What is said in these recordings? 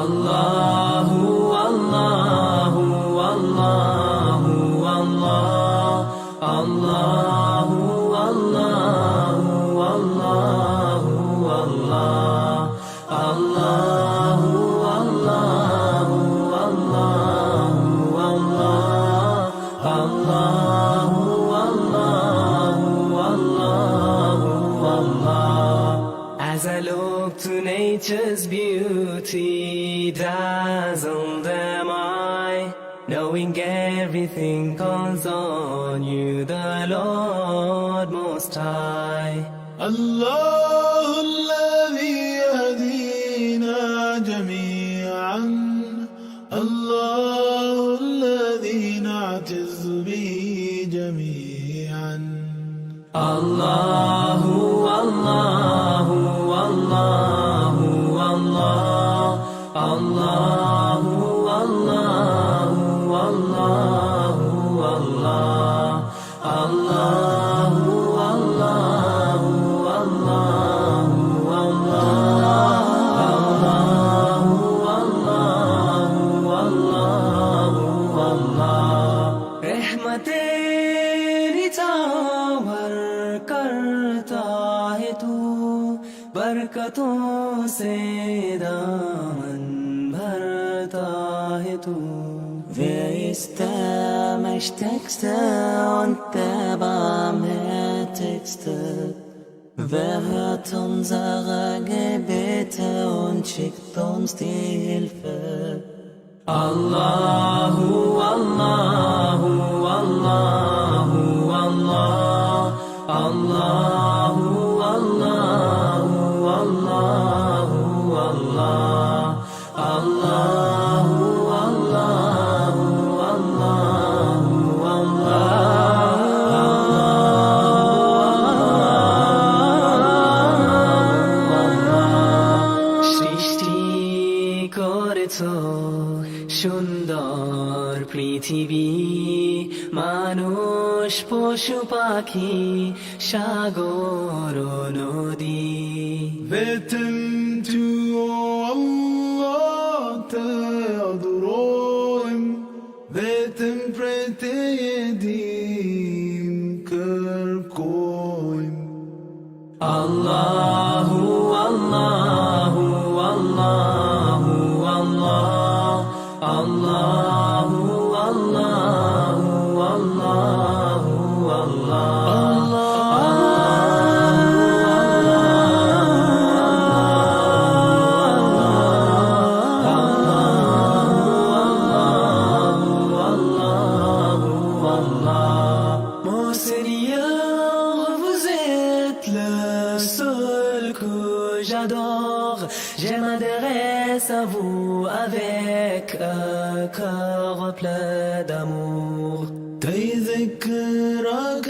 Allahu Allahu Allahu Allah, Allahu Allahu Allahu Allah, Allahu Allahu Allahu Allah, Allahu Allahu Allahu Allah. As I look to nature's beauty, dazzled am I, knowing everything calls on you, the Lord Most High. الله الذي يهدينا جميعا، الله الذي نعتز به جميعا. Allahu Allahu Allahu Allah, Allahu Allahu Allahu Allah, Allahu Allahu Allahu Allah, Allahu Allahu Allah. रहमतें निछावर करता है तू, बरकतों से दामन भरता है तू. Wer ist der Mächtigste und der Barmherzigste? Wer hört unsere Gebete und schickt uns die Hilfe? Allahu Allahu Allahu Allah, Allahu Allahu Allahu Allah, Allahu Allahu সৃষ্টি করেছ সুন্দর পৃথিবী, মানুষ পশু পাখি সাগর নদী. Beten to Allah te adorim, beten prete yedim kerkoim. Allahu Allahu Allahu Allah, Allahu Allahu Allahu Allah, Mon Seigneur, vous êtes le seul que j'adore. Je m'adresse à vous avec un cœur plein d'amour. تذكرك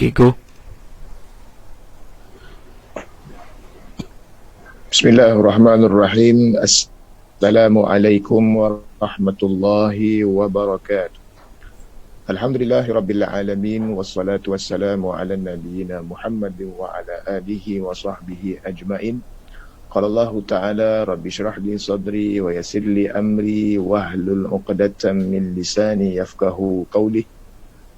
Kiko. Bismillahirrahmanirrahim. Assalamualaikum warahmatullahi wabarakatuh. Alhamdulillahirabbil alamin, wassalatu wassalamu ala nabiyyina Muhammad wa ala alihi wa sahbihi ajmain. Qala Allah Ta'ala, Rabbi shrah li sadri wa yassir li amri wahlul 'uqdatam min lisani yafqahu qawli.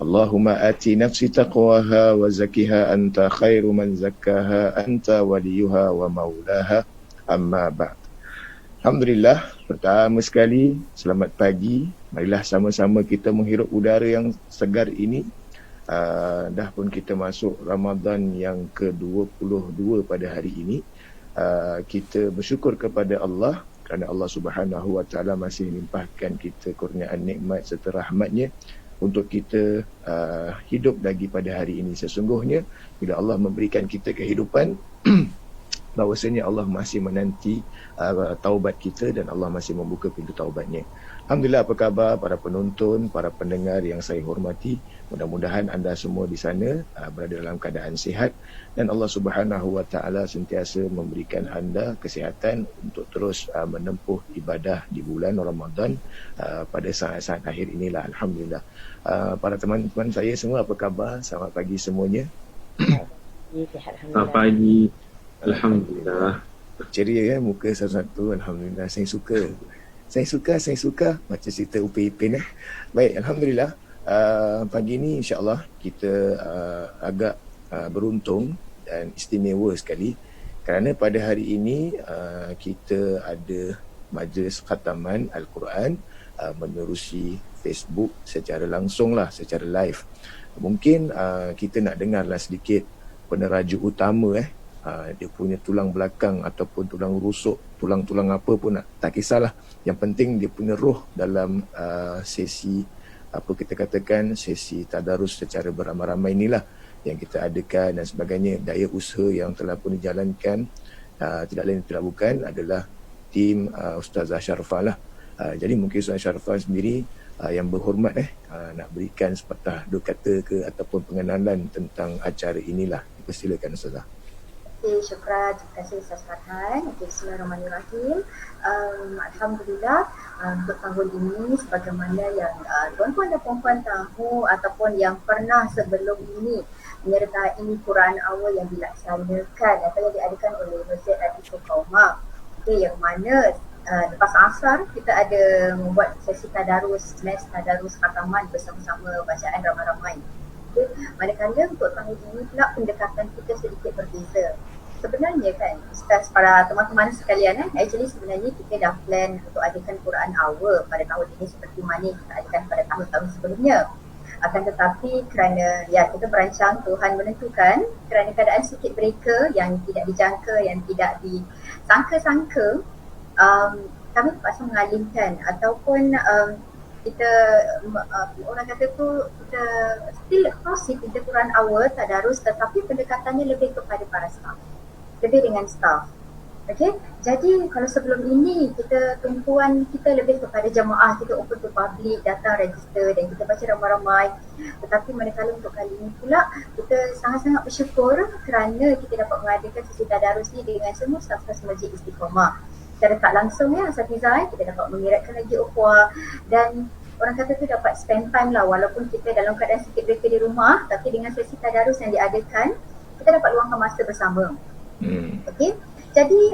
Allahumma ati nafsi taqwaha wa zakkiha anta khairu man zakkaha anta waliyuha wa maulaha, amma ba'd. Alhamdulillah, pertama sekali selamat pagi. Marilah sama-sama kita menghirup udara yang segar ini. Dah pun kita masuk Ramadan yang ke-22 pada hari ini. Kita bersyukur kepada Allah kerana Allah Subhanahu Wa Taala masih limpahkan kita kurniaan nikmat serta rahmatnya untuk kita hidup lagi pada hari ini. Sesungguhnya bila Allah memberikan kita kehidupan, bahawasanya Allah masih menanti taubat kita dan Allah masih membuka pintu taubatnya. Alhamdulillah, apa khabar para penonton, para pendengar yang saya hormati. Mudah-mudahan anda semua di sana berada dalam keadaan sihat dan Allah Subhanahu Wa Taala sentiasa memberikan anda kesihatan untuk terus menempuh ibadah di bulan Ramadan pada saat-saat akhir inilah. Alhamdulillah. Para teman-teman saya semua, apa khabar? Selamat pagi semuanya. Selamat pagi. Alhamdulillah. Ceria muka satu-satu. Alhamdulillah, saya suka macam cerita Upin Ipin. Baik, Alhamdulillah. Pagi ni insyaAllah kita agak beruntung dan istimewa sekali kerana pada hari ini kita ada majlis khataman Al-Quran menerusi Facebook secara langsung lah, secara live. Mungkin kita nak dengarlah sedikit peneraja utama dia punya tulang belakang ataupun tulang rusuk, tulang-tulang apa pun tak kisahlah. Yang penting dia punya roh dalam sesi apa kita katakan sesi tadarus secara beramai-ramai inilah yang kita adakan dan sebagainya. Daya usaha yang telah pun dijalankan tidak lain tidak bukan adalah tim Ustazah Sharifah lah. Jadi mungkin Ustazah Sharifah sendiri yang berhormat nak berikan sepatah dua kata ke ataupun pengenalan tentang acara inilah. Persilakan Ustazah. Okay, syukran. Terima kasih Ustaz Farhan. Okay, bismillahirrahmanirrahim. Alhamdulillah, untuk tahun ini sebagaimana yang tuan-tuan dan puan-puan tahu ataupun yang pernah sebelum ini menyertai Quran awal yang dilaksanakan atau yang diadakan oleh Masjid Al-Ikhwan Qaumah. Okay, yang mana lepas asar kita ada membuat sesi tadarus, les tadarus khataman bersama-sama bacaan ramai-ramai. Okay. Manakala untuk tahun ini pula pendekatan kita sedikit berbeza. Sebenarnya kan Ustaz, para teman-teman sekalian actually sebenarnya kita dah plan untuk adakan Quran Hour pada tahun ini seperti mana kita adakan pada tahun-tahun sebelumnya. Akan tetapi kerana kita berancang Tuhan menentukan kerana keadaan sikit mereka yang tidak dijangka, yang tidak disangka-sangka, kami terpaksa mengalihkan ataupun kita orang kata tu kita still proceed kita Quran Hour tadarus tetapi pendekatannya lebih kepada para staff, lebih dengan staff. Okay, jadi kalau sebelum ini kita tumpuan kita lebih kepada jemaah, kita open to public, datang register dan kita baca ramai-ramai. Tetapi manakala untuk kali ini pula kita sangat-sangat bersyukur kerana kita dapat mengadakan sesi tadarus ni dengan semua staff-staff Masjid Istiqomah. Secara tak langsung Asatizah, kita dapat mengiratkan lagi ukhuwah dan orang kata tu dapat spend time lah walaupun kita dalam keadaan sikit mereka di rumah, tapi dengan sesi tadarus yang diadakan kita dapat luangkan masa bersama. Okey. Jadi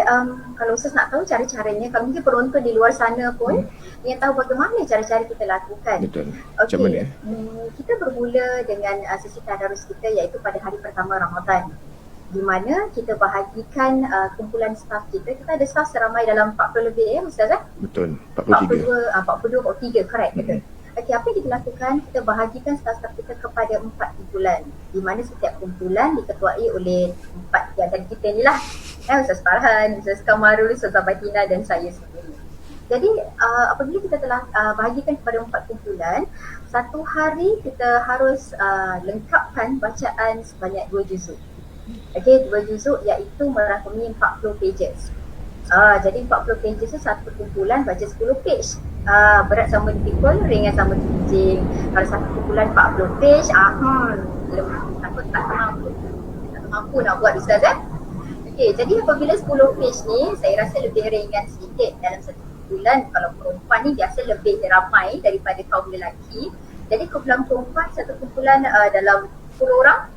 kalau Ustaz nak tahu cara-caranya, kalau mungkin penonton di luar sana pun yang tahu bagaimana cara-cara kita lakukan. Betul. Macam mana? Kita bermula dengan sesi tadarus kita iaitu pada hari pertama Ramadan, di mana kita bahagikan kumpulan staf kita. Kita ada staf seramai dalam 40 lebih Ustaz Betul, 43. 43, correct, betul. Okey, apa yang kita lakukan? Kita bahagikan staf-staf kita kepada 4 kumpulan, di mana setiap kumpulan diketuai oleh 4 yang tadi kita ni lah. Ustaz Farhan, Ustaz Kamarul, Ustaz Batina dan saya sendiri. Jadi apabila kita telah bahagikan kepada 4 kumpulan, satu hari kita harus lengkapkan bacaan sebanyak 2 juzuk. Okey, 2 juzuk iaitu merangkumi 40 pages. Jadi 40 pages tu satu kumpulan baca 10 page. Berat sama dipikul, ringan sama dijing. Kalau satu kumpulan 40 page, takut tak mampu nak buat Ustaz Okey, jadi apabila 10 page ni saya rasa lebih ringan sikit dalam satu kumpulan. Kalau perempuan ni biasa lebih ramai daripada kaum lelaki. Jadi kumpulan perempuan satu kumpulan dalam 10 orang.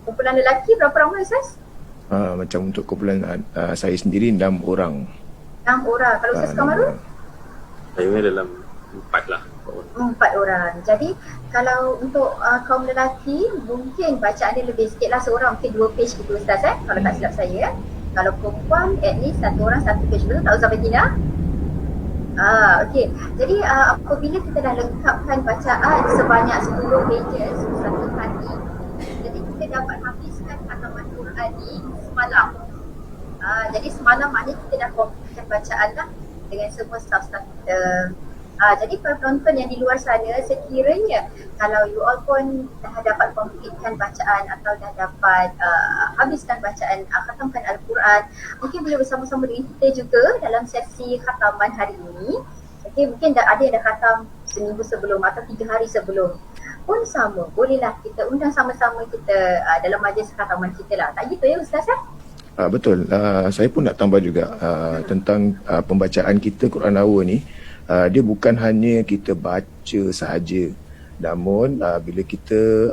Kumpulan lelaki berapa ramai Ustaz? Macam untuk kumpulan saya sendiri 6 orang. 6 orang. Kalau Ustaz Kamarul? Saya dalam 4 lah. 4 orang. Jadi kalau untuk kaum lelaki mungkin bacaannya lebih sikit lah, seorang mungkin 2 page gitu Ustaz kalau tak silap saya. Kalau perempuan at least satu orang 1 page, betul tak Ustaz Batina? Okey. Jadi apabila kita dah lengkapkan bacaan sebanyak 10 pages satu hari, jadi kita dapat habiskan khataman Quran ni semalam. Jadi semalam maknanya kita dah kompletkan bacaan lah dengan semua staff-staff kita. Jadi para penonton yang di luar sana, sekiranya kalau you all pun dah dapat completekan bacaan atau dah dapat habiskan bacaan, khatamkan Al-Quran, mungkin boleh bersama-sama dengan kita juga dalam sesi khataman hari ini. Okay, mungkin ada yang dah khatam seminggu sebelum atau 3 hari sebelum pun sama. Bolehlah kita undang sama-sama kita dalam majlis khataman kita lah. Tak gitu ya Ustaz? Betul. Saya pun nak tambah juga tentang pembacaan kita Quran Hour ni. Dia bukan hanya kita baca sahaja, namun bila kita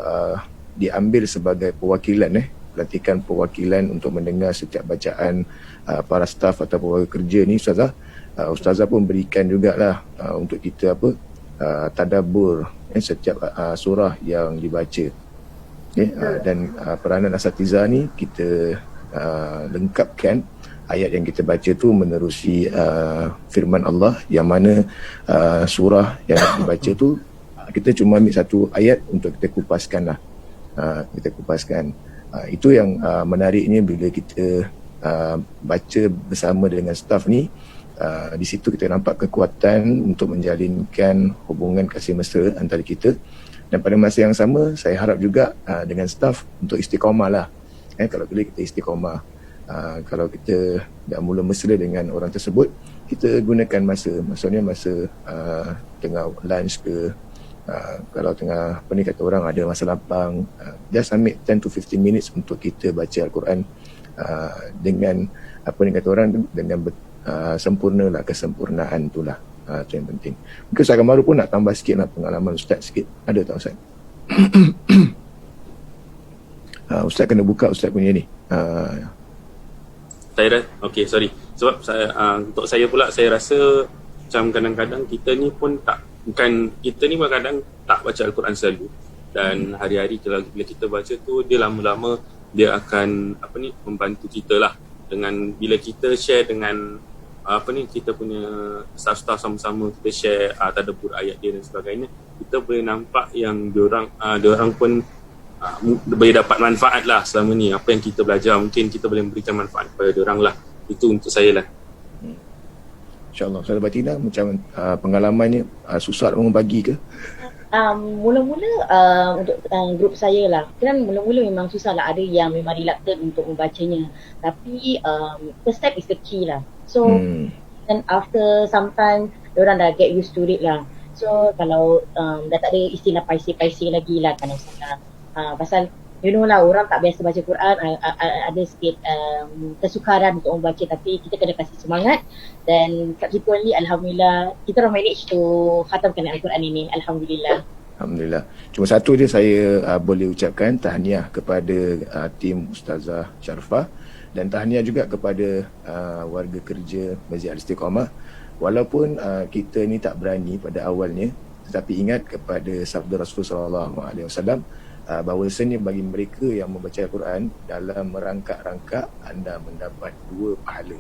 diambil sebagai perwakilan, pelantikan perwakilan untuk mendengar setiap bacaan para staf atau pegawai kerja ni, Ustazah pun berikan jugalah untuk kita tadabbur setiap surah yang dibaca. Dan peranan asatizah ni kita lengkapkan ayat yang kita baca tu menerusi firman Allah, yang mana surah yang dibaca tu kita cuma ambil satu ayat untuk kita kupaskan lah. Kita kupaskan. Itu yang menariknya bila kita baca bersama dengan staf ni. Di situ kita nampak kekuatan untuk menjalinkan hubungan kasih mesra antara kita. Dan pada masa yang sama, saya harap juga dengan staf untuk istiqamah lah. Kalau boleh kita istiqamah. Kalau kita dah mula mesra dengan orang tersebut, kita gunakan maksudnya masa tengah lunch ke, kalau tengah kata orang ada masa lapang, just ambil 10 to 15 minutes untuk kita baca Al-Quran dengan kata orang dengan sempurna lah, kesempurnaan tu lah. Itu yang penting. Mungkin Ustaz Kamaru pun nak tambah sikit lah pengalaman Ustaz sikit. Ada tak Ustaz? Ustaz kena buka Ustaz punya ni. Saya dah, okay, sorry. Sebab saya, untuk saya pula, saya rasa macam kadang-kadang kita ni pun kita ni kadang tak baca Al-Quran selalu. Dan hari-hari bila kita baca tu, dia lama-lama dia akan membantu kita lah. Dengan bila kita share dengan kita punya staff-staff sama-sama, kita share tadabbur ayat dia dan sebagainya, kita boleh nampak yang diorang pun boleh dapat manfaat lah selama ni. Apa yang kita belajar, mungkin kita boleh memberikan manfaat kepada diorang lah. Itu untuk saya lah. InsyaAllah. Ustazah Batina, macam pengalamannya susah nak membagi ke? Mula-mula untuk grup saya lah, kan mula-mula memang susah lah. Ada yang memang reluctant untuk membacanya. Tapi first step is the key lah. So then after some time, diorang dah get used to it lah. So kalau dah tak ada istilah paisi-paisi lagi lah kan Ustazah. Pasal you know lah, orang tak biasa baca Quran, ada sikit kesukaran untuk membaca, tapi kita kena kasih semangat. Dan subsequently Alhamdulillah kita dah manage to khatamkan Al-Quran ini. Alhamdulillah. Alhamdulillah. Cuma satu je saya boleh ucapkan tahniah kepada tim Ustazah Sharifah, dan tahniah juga kepada warga kerja Masjid Al-Istiqamah. Walaupun kita ni tak berani pada awalnya, tetapi ingat kepada sabda Rasulullah SAW, bahawasanya bagi mereka yang membaca Al-Quran, dalam merangkak-rangkak anda mendapat 2 pahala.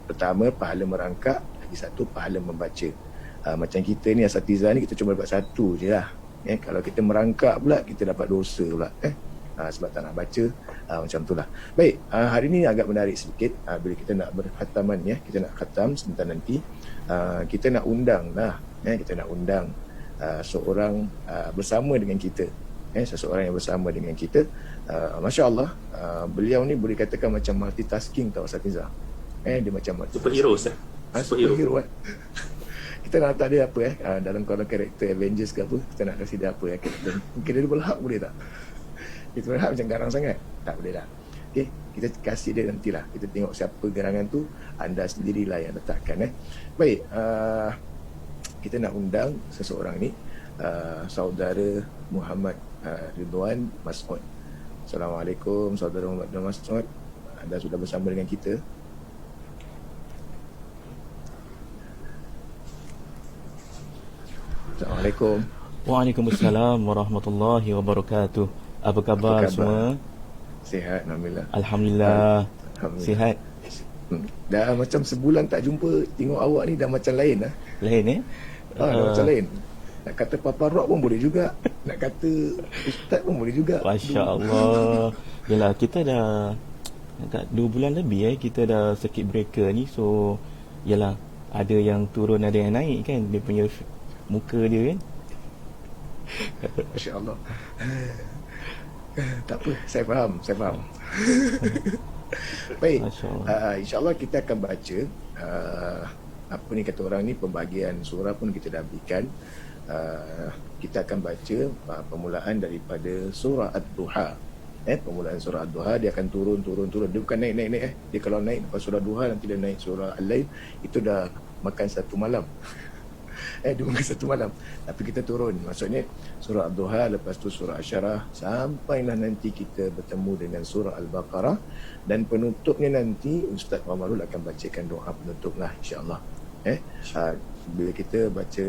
Pertama, pahala merangkak, lagi satu pahala membaca. Macam kita ni asatizah ni, kita cuma dapat satu je lah. Kalau kita merangkak pula, kita dapat dosa pula. Sebab tak nak baca, macam tu lah. Baik, hari ni agak menarik sedikit. Bila kita nak berkhataman, kita nak khatam sebentar nanti, kita nak undang lah, kita nak undang seorang bersama dengan kita. Seseorang yang bersama dengan kita. Masya Allah, beliau ni boleh katakan macam multitasking tau Asatizah. Dia macam superhero Ustaz. Superhero kan. Kita nak letak dia apa dalam kalau karakter Avengers ke apa, kita nak kasih dia apa karakter. Mungkin dia berhak, boleh tak? Kita berhak macam garang sangat, tak boleh dah. Okay, kita kasih dia nantilah. Kita tengok siapa gerangan tu, anda sendirilah yang letakkan. Baik, kita nak undang seseorang ni, saudara Muhammad Ridwan Mas'ud. Assalamualaikum saudara Muhammad Ridwan Mas'ud. Anda sudah bersama dengan kita. Assalamualaikum. Waalaikumsalam warahmatullahi wabarakatuh. Apa khabar semua? Sihat, Alhamdulillah. Alhamdulillah. Sihat. Dah macam sebulan tak jumpa, tengok awak ni dah macam lain lah. Lain Dah macam lain. Nak kata Papa Rock pun boleh juga. Nak kata Ustaz pun boleh juga. Masya Allah. Yalah, kita dah dekat 2 bulan lebih kita dah circuit breaker ni. So yalah, ada yang turun, ada yang naik kan, dia punya muka dia kan. Masya Allah. Tak apa, saya faham. Baik, insyaAllah kita akan baca apa ni kata orang ni, pembagian surah pun kita dah berikan. Kita akan baca permulaan daripada surah Ad-Duha. Permulaan surah Ad-Duha, dia akan turun. Dia bukan naik. Dia kalau naik lepas surah Duha, nanti dia naik surah Al-Lail, itu dah makan satu malam. Dia makan satu malam. Tapi kita turun, maksudnya surah Ad-Duha, lepas tu surah Asyarah, sampailah nanti kita bertemu dengan surah Al-Baqarah. Dan penutupnya nanti Ustaz Muhammadul akan bacakan doa penutup lah, insyaAllah. Bila kita baca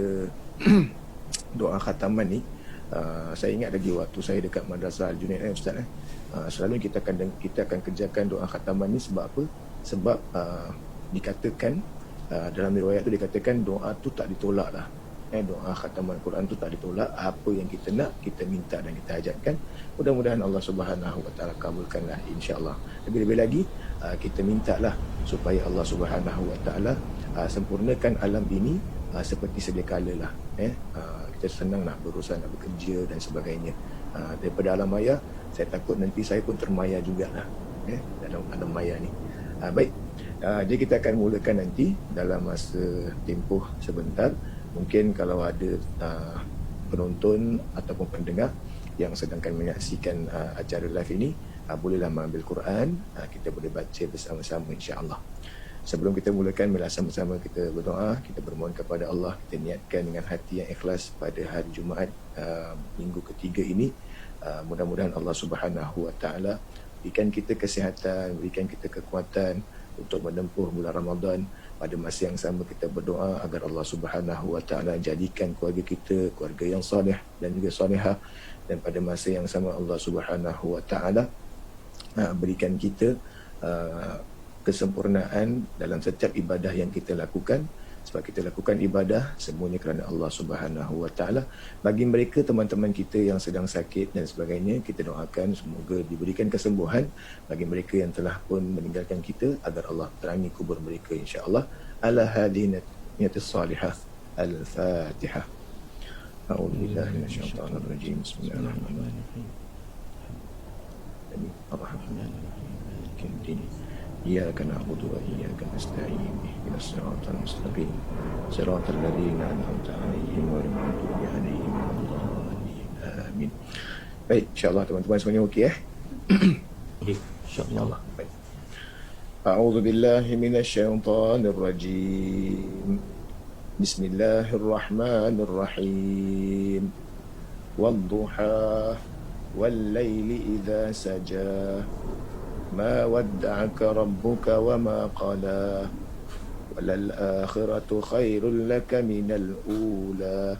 doa khataman ni, saya ingat lagi waktu saya dekat Madrasah Al-Junaid, Ustaz, selalu kita akan kerjakan doa khataman ni. Sebab apa? Sebab dikatakan dalam riwayat tu dikatakan doa tu tak ditolak lah. Doa khataman Quran tu tak ditolak. Apa yang kita nak, kita minta dan kita hajatkan, mudah-mudahan Allah Subhanahu Wa Taala kabulkanlah, insya-Allah. Lebih-lebih lagi kita mintalah supaya Allah Subhanahu Wa Taala sempurnakan alam ini seperti sedia kala lah. Kita senang nak berurusan, nak bekerja dan sebagainya. Daripada alam maya, saya takut nanti saya pun termaya jugalah dalam alam maya ni. Baik, jadi kita akan mulakan nanti dalam masa tempoh sebentar. Mungkin kalau ada penonton ataupun pendengar yang sedangkan menyaksikan acara live ini, bolehlah mengambil Quran, kita boleh baca bersama-sama, insya-Allah. Sebelum kita mulakan, marilah sama-sama kita berdoa, kita bermohon kepada Allah, kita niatkan dengan hati yang ikhlas pada hari Jumaat minggu ketiga ini. Mudah-mudahan Allah Subhanahu Wa Taala berikan kita kesihatan, berikan kita kekuatan untuk menempuh bulan Ramadan. Pada masa yang sama kita berdoa agar Allah Subhanahu Wa Taala jadikan keluarga kita keluarga yang soleh dan juga solehah. Dan pada masa yang sama Allah Subhanahu Wa Taala berikan kita kesempurnaan dalam setiap ibadah yang kita lakukan. Sebab kita lakukan ibadah semuanya kerana Allah Subhanahu Wa Taala. Bagi mereka teman-teman kita yang sedang sakit dan sebagainya, kita doakan semoga diberikan kesembuhan. Bagi mereka yang telah pun meninggalkan kita, agar Allah terangi kubur mereka, insya-Allah. Ala hadhihi niyatis salihah. Al-Fatihah. A'udzu billahi minasyaitonir rajim. Bismillahirrahmanirrahim. Ar-Rahmanir-Rahim. إياك نعبد وإياك نستعين اهدنا الصراط المستقيم صراط الذين أنعمت عليهم غير المغضوب عليهم ولا الضالين آمين. Baik, insya-Allah teman-teman semuanya okey insya-Allah. Baik. A'udzu billahi minasyaitonir rajim. Bismillahirrahmanirrahim. Wad-duha wal-laili idza saja. ما ودعك ربك وما قلى وللآخرة خير لك من الأولى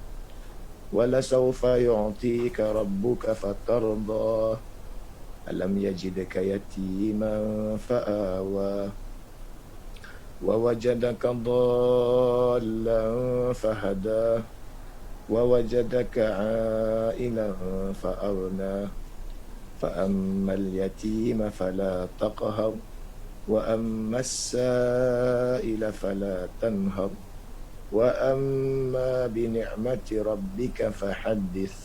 ولسوف يعطيك ربك فترضى ألم يجدك يتيما فآوى ووجدك ضالا فهدى ووجدك عائلا فأغنى فأما اليتيم فلا تقهر وأما السائل فلا تنهر وأما بنعمة ربك فحدث.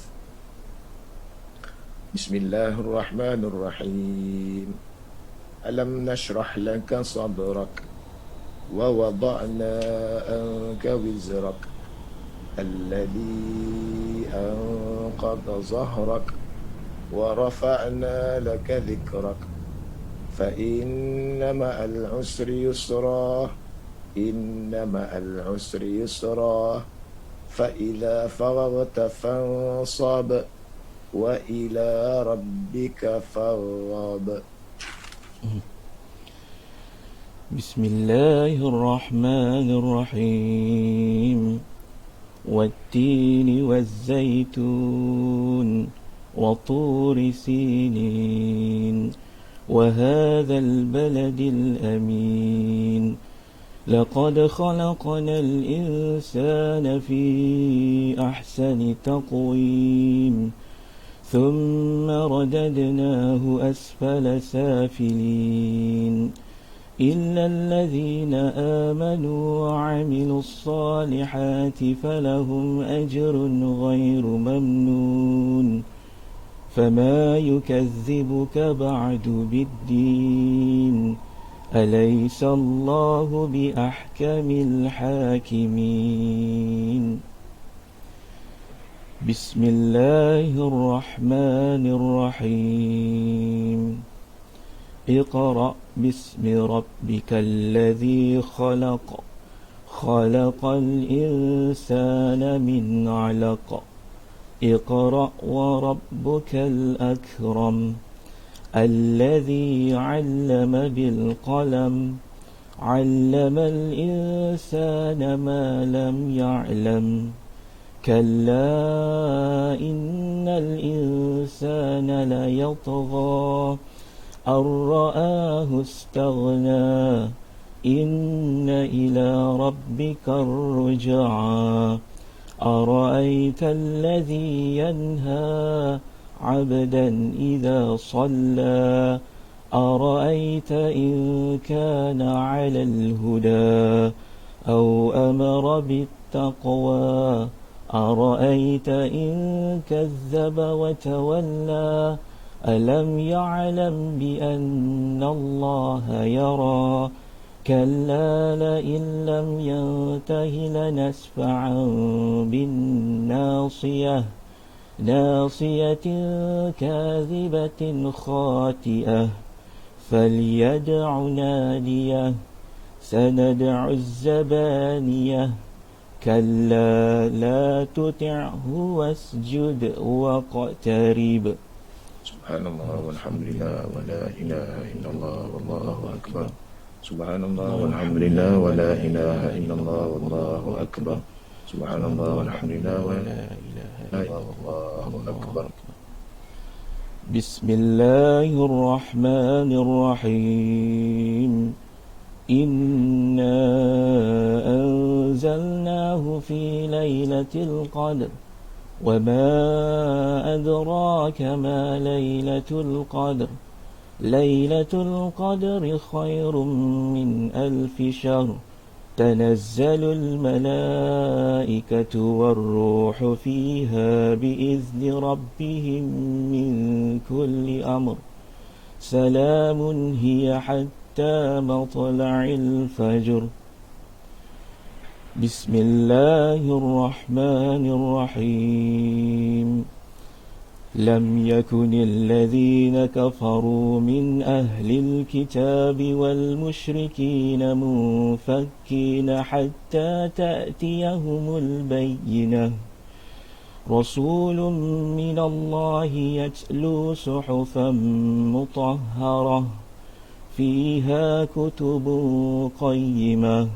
بسم الله الرحمن الرحيم. ألم نشرح لك صدرك ووضعنا عنك وزرك الذي أنقض ظهرك ورفعنا لك ذكرك فإن مع العسر يسرا إن مع العسر يسرا فإذا فرغت فانصب وإلى ربك فارغب. بسم الله الرحمن الرحيم. والتين والزيتون وطور سينين وهذا البلد الأمين لقد خلقنا الإنسان في أحسن تقويم ثم رددناه أسفل سافلين إلا الذين آمنوا وعملوا الصالحات فلهم أجر غير ممنون فما يكذبك بعد بالدين أليس الله بأحكم الحاكمين بسم الله الرحمن الرحيم اقرأ باسم ربك الذي خلق خلق الإنسان من علق اقرأ وربك الأكرم الذي علم بالقلم علم الإنسان ما لم يعلم كلا إن الإنسان ليطغى أن رآه استغنى إن إلى ربك الرجعى أرأيت الذي ينهى عبدا إذا صلى أرأيت إن كان على الهدى أو أمر بالتقوى أرأيت إن كذب وتولى ألم يعلم بأن الله يرى كلا لئن لم ينته لنسفعا بالناصية ناصية كاذبة خاطئة فليدع ناديه سندع الزبانية كلا لا تطعه واسجد واقترب Subhanallah walhamdulillah wa la ilaha illallah wallahu akbar. Subhanallah walhamdulillah wa la ilaha illallah wallahu akbar. Subhanallah walhamdulillah wa la ilaha illallah wallahu akbar. بسم الله الرحمن الرحيم إنا أنزلناه في ليلة القدر وما أدراك ما ليلة القدر ليلة القدر خير من 1000 شهر تنزل الملائكة والروح فيها بإذن ربهم من كل أمر سلام هي حتى مطلع الفجر بسم الله الرحمن الرحيم لم يكن الذين كفروا من أهل الكتاب والمشركين منفكين حتى تأتيهم البينة رسول من الله يتلو صحفا مطهرة فيها كتب قيمة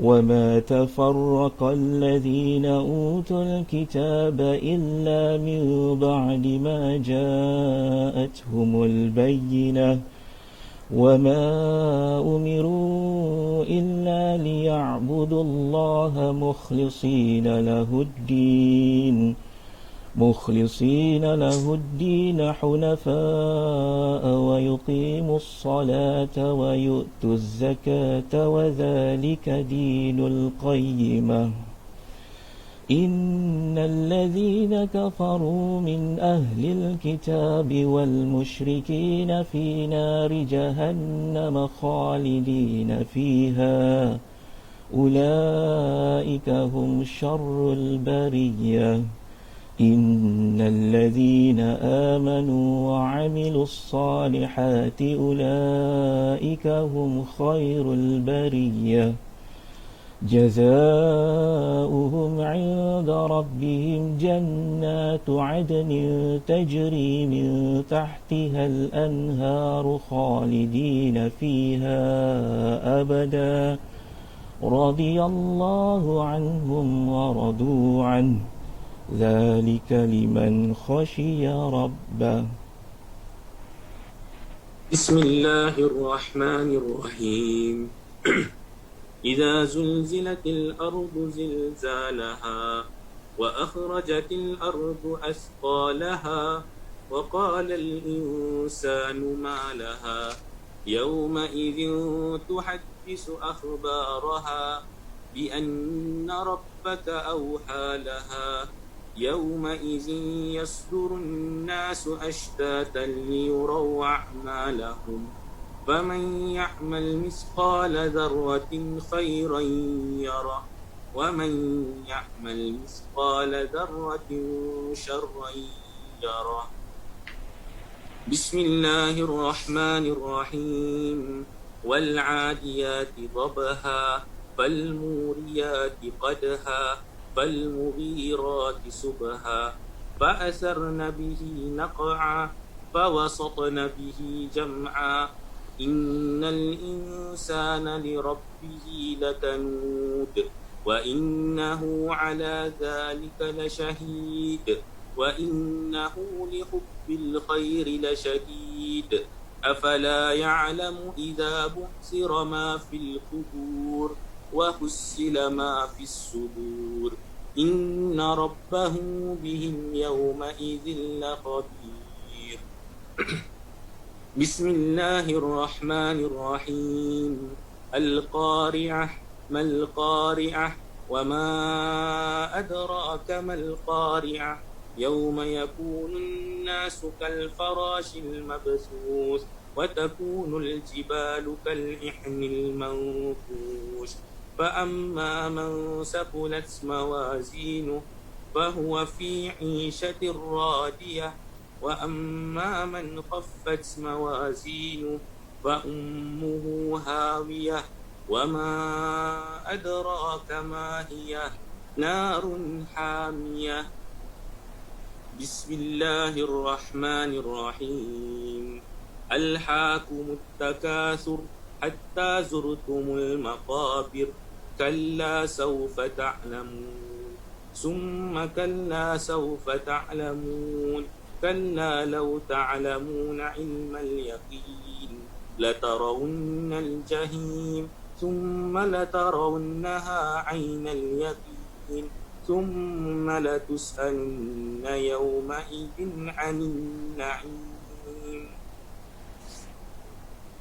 وما تفرق الذين أوتوا الكتاب إلا من بعد ما جاءتهم البينة وما أمروا إلا ليعبدوا الله مخلصين له الدين حنفاء ويقيموا الصلاة ويؤتوا الزكاة وذلك دين القيمة إن الذين كفروا من أهل الكتاب والمشركين في نار جهنم خالدين فيها أولئك هم شر البرية إن الذين آمنوا وعملوا الصالحات أولئك هم خير البرية جزاؤهم عند ربهم جنات عدن تجري من تحتها الأنهار خالدين فيها أبدا رضي الله عنهم ورضوا عنه ذلك لمن خشي ربه بسم الله الرحمن الرحيم إذا زلزلت الأرض زلزالها وأخرجت الأرض أثقالها وقال الإنسان ما لها يومئذ تحدث أخبارها بأن ربك أوحى لها يومئذ يصدر الناس أشتاتا ليروا أعمالهم فمن يعمل مثقال ذرة خيرا يره ومن يعمل مثقال ذرة شرا يره. بسم الله الرحمن الرحيم. والعاديات ضبها فالموريات قدها فالمغيرات سبها فأثرن به نقعا فوسطن به جمعا إن الإنسان لربه لكنود وإنه على ذلك لشهيد وإنه لحب الخير لشديد أفلا يعلم إذا بعثر ما في القبور وحصل ما في الصدور إن ربه بهم يومئذ لخبير. بسم الله الرحمن الرحيم. القارعة ما القارعة وما أدراك ما القارعة يوم يكون الناس كالفراش المبثوث وتكون الجبال كالعهن المنفوش فأما من ثقلت موازينه فهو في عيشة راضية وأما من خفت موازينه فأمه هاوية وما أدراك ما هي نار حامية. بسم الله الرحمن الرحيم. ألهاكم التكاثر حتى زرتم المقابر كلا سوف تعلمون ثم كلا سوف تعلمون كلا لو تعلمون علم اليقين لترون الجحيم ثم لترونها عين اليقين ثم لتسألن يومئذ عن النعيم.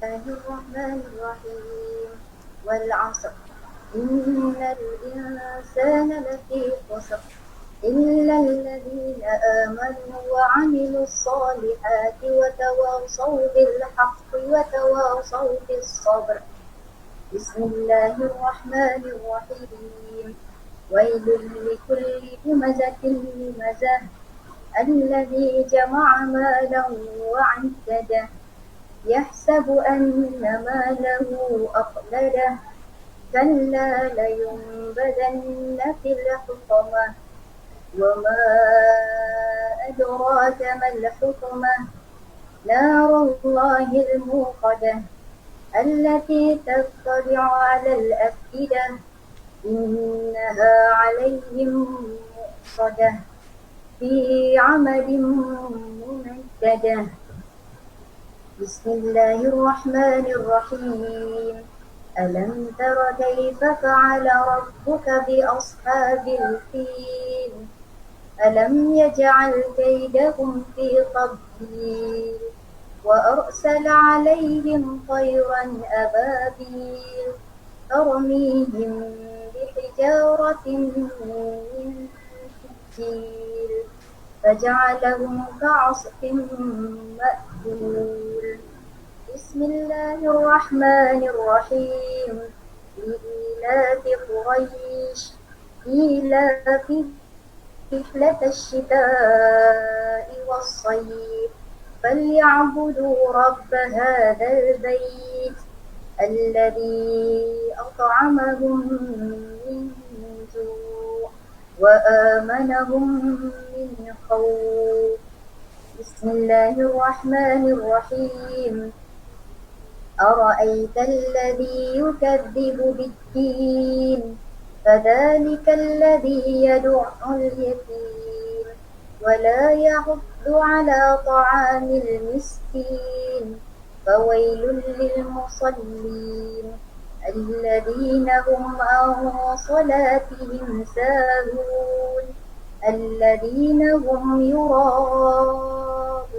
الله الرحمن الرحيم. والعصر إن الإنسان لفي خسر إلا الذين آمنوا وعملوا الصالحات وتواصوا بالحق وتواصوا بالصبر. بسم الله الرحمن الرحيم. ويل لكل همزة لمزة الذي جمع مالا وعدده يحسب أن ماله أخلده كلا لينبذن في الحطمة وما أدراك ما الحطمة نار الله الموقدة التي تطلع على الأفئدة إنها عليهم مؤصدة في عمد ممددة. بسم الله الرحمن الرحيم. ألم تر كيف فعل ربك بأصحاب الفيل ألم يجعل كيدهم في تضليل وأرسل عليهم طيرا أبابيل ترميهم بحجارة من سجيل فجعلهم كعصف مأكول. بسم الله الرحمن الرحيم. لإيلاف قريش إيلافهم رحلة الشتاء والصيف فليعبدوا رب هذا البيت الذي أطعمهم من جوع وآمنهم من خوف. بسم الله الرحمن الرحيم. أرأيت الذي يكذب بالدين فذلك الذي يدع اليتيم ولا يحض على طعام المسكين فويل للمصلين الذين هم عن صلاتهم ساهون الذين هم يراءون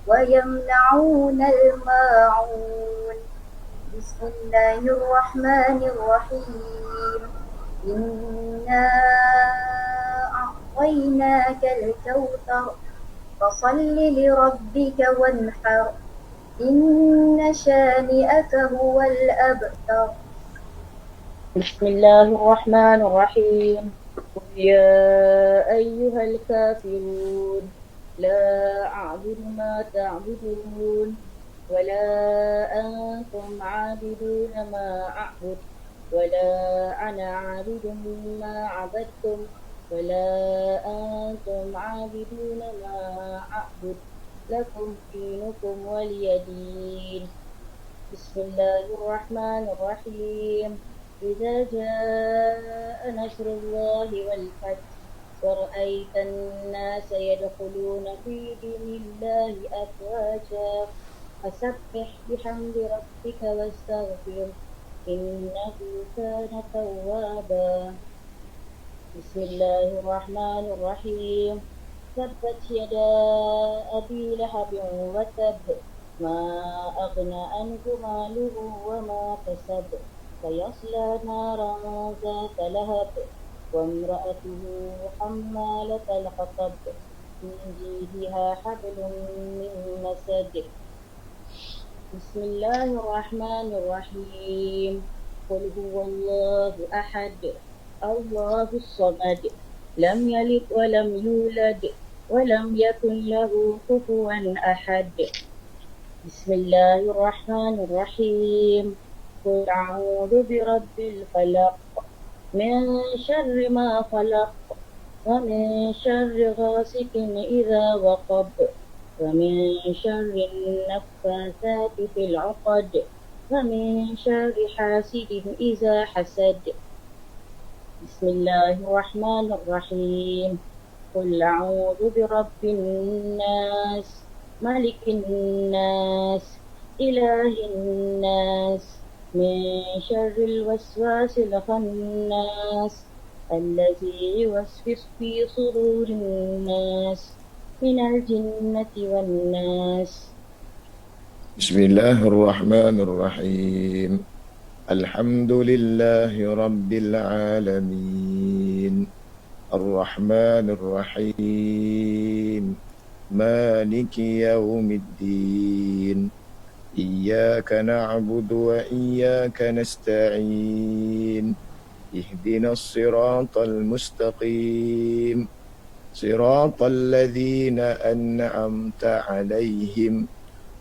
ويمنعون الماعون. بسم الله الرحمن الرحيم. إنا أعطيناك الكوثر فصل لربك وانحر إن شانئك هو الأبتر. بسم الله الرحمن الرحيم. قل يا أيها الكافرون لا أعبد ما تعبدون ولا أنتم عابدون ما أعبد ولا أنا عابد ما عبدتم ولا أنتم عابدون ما أعبد لكم دينكم ولي دين. بسم الله الرحمن الرحيم. إذا جاء نصر الله والفتح ورأيت الناس يدخلون في دين الله أفواجا فسبح بحمد ربك واستغفره إنه كان توابا. بسم الله الرحمن الرحيم. تبت يدا أبي لهب وتب ما أغنى عنه ماله وما كسب سيصلى نارا ذات لهب وامرأته حمالة الحطب في جيدها حبل من مسد. بسم الله الرحمن الرحيم. قل هو الله أحد الله الصمد لم يلد ولم يولد ولم يكن له كفوا أحد. بسم الله الرحمن الرحيم. قل أعوذ برب الفلق من شر ما خلق ومن شر غاسق إذا وقب ومن شر النفاثات في العقد ومن شر حاسد إذا حسد. بسم الله الرحمن الرحيم. قل أعوذ برب الناس ملك الناس إله الناس من شر الوسواس الخناس الذي يوسوس في صدور الناس من الجنة والناس. بسم الله الرحمن الرحيم. الحمد لله رب العالمين الرحمن الرحيم مالك يوم الدين إياك نعبد وإياك نستعين اهدنا الصراط المستقيم صراط الذين أنعمت عليهم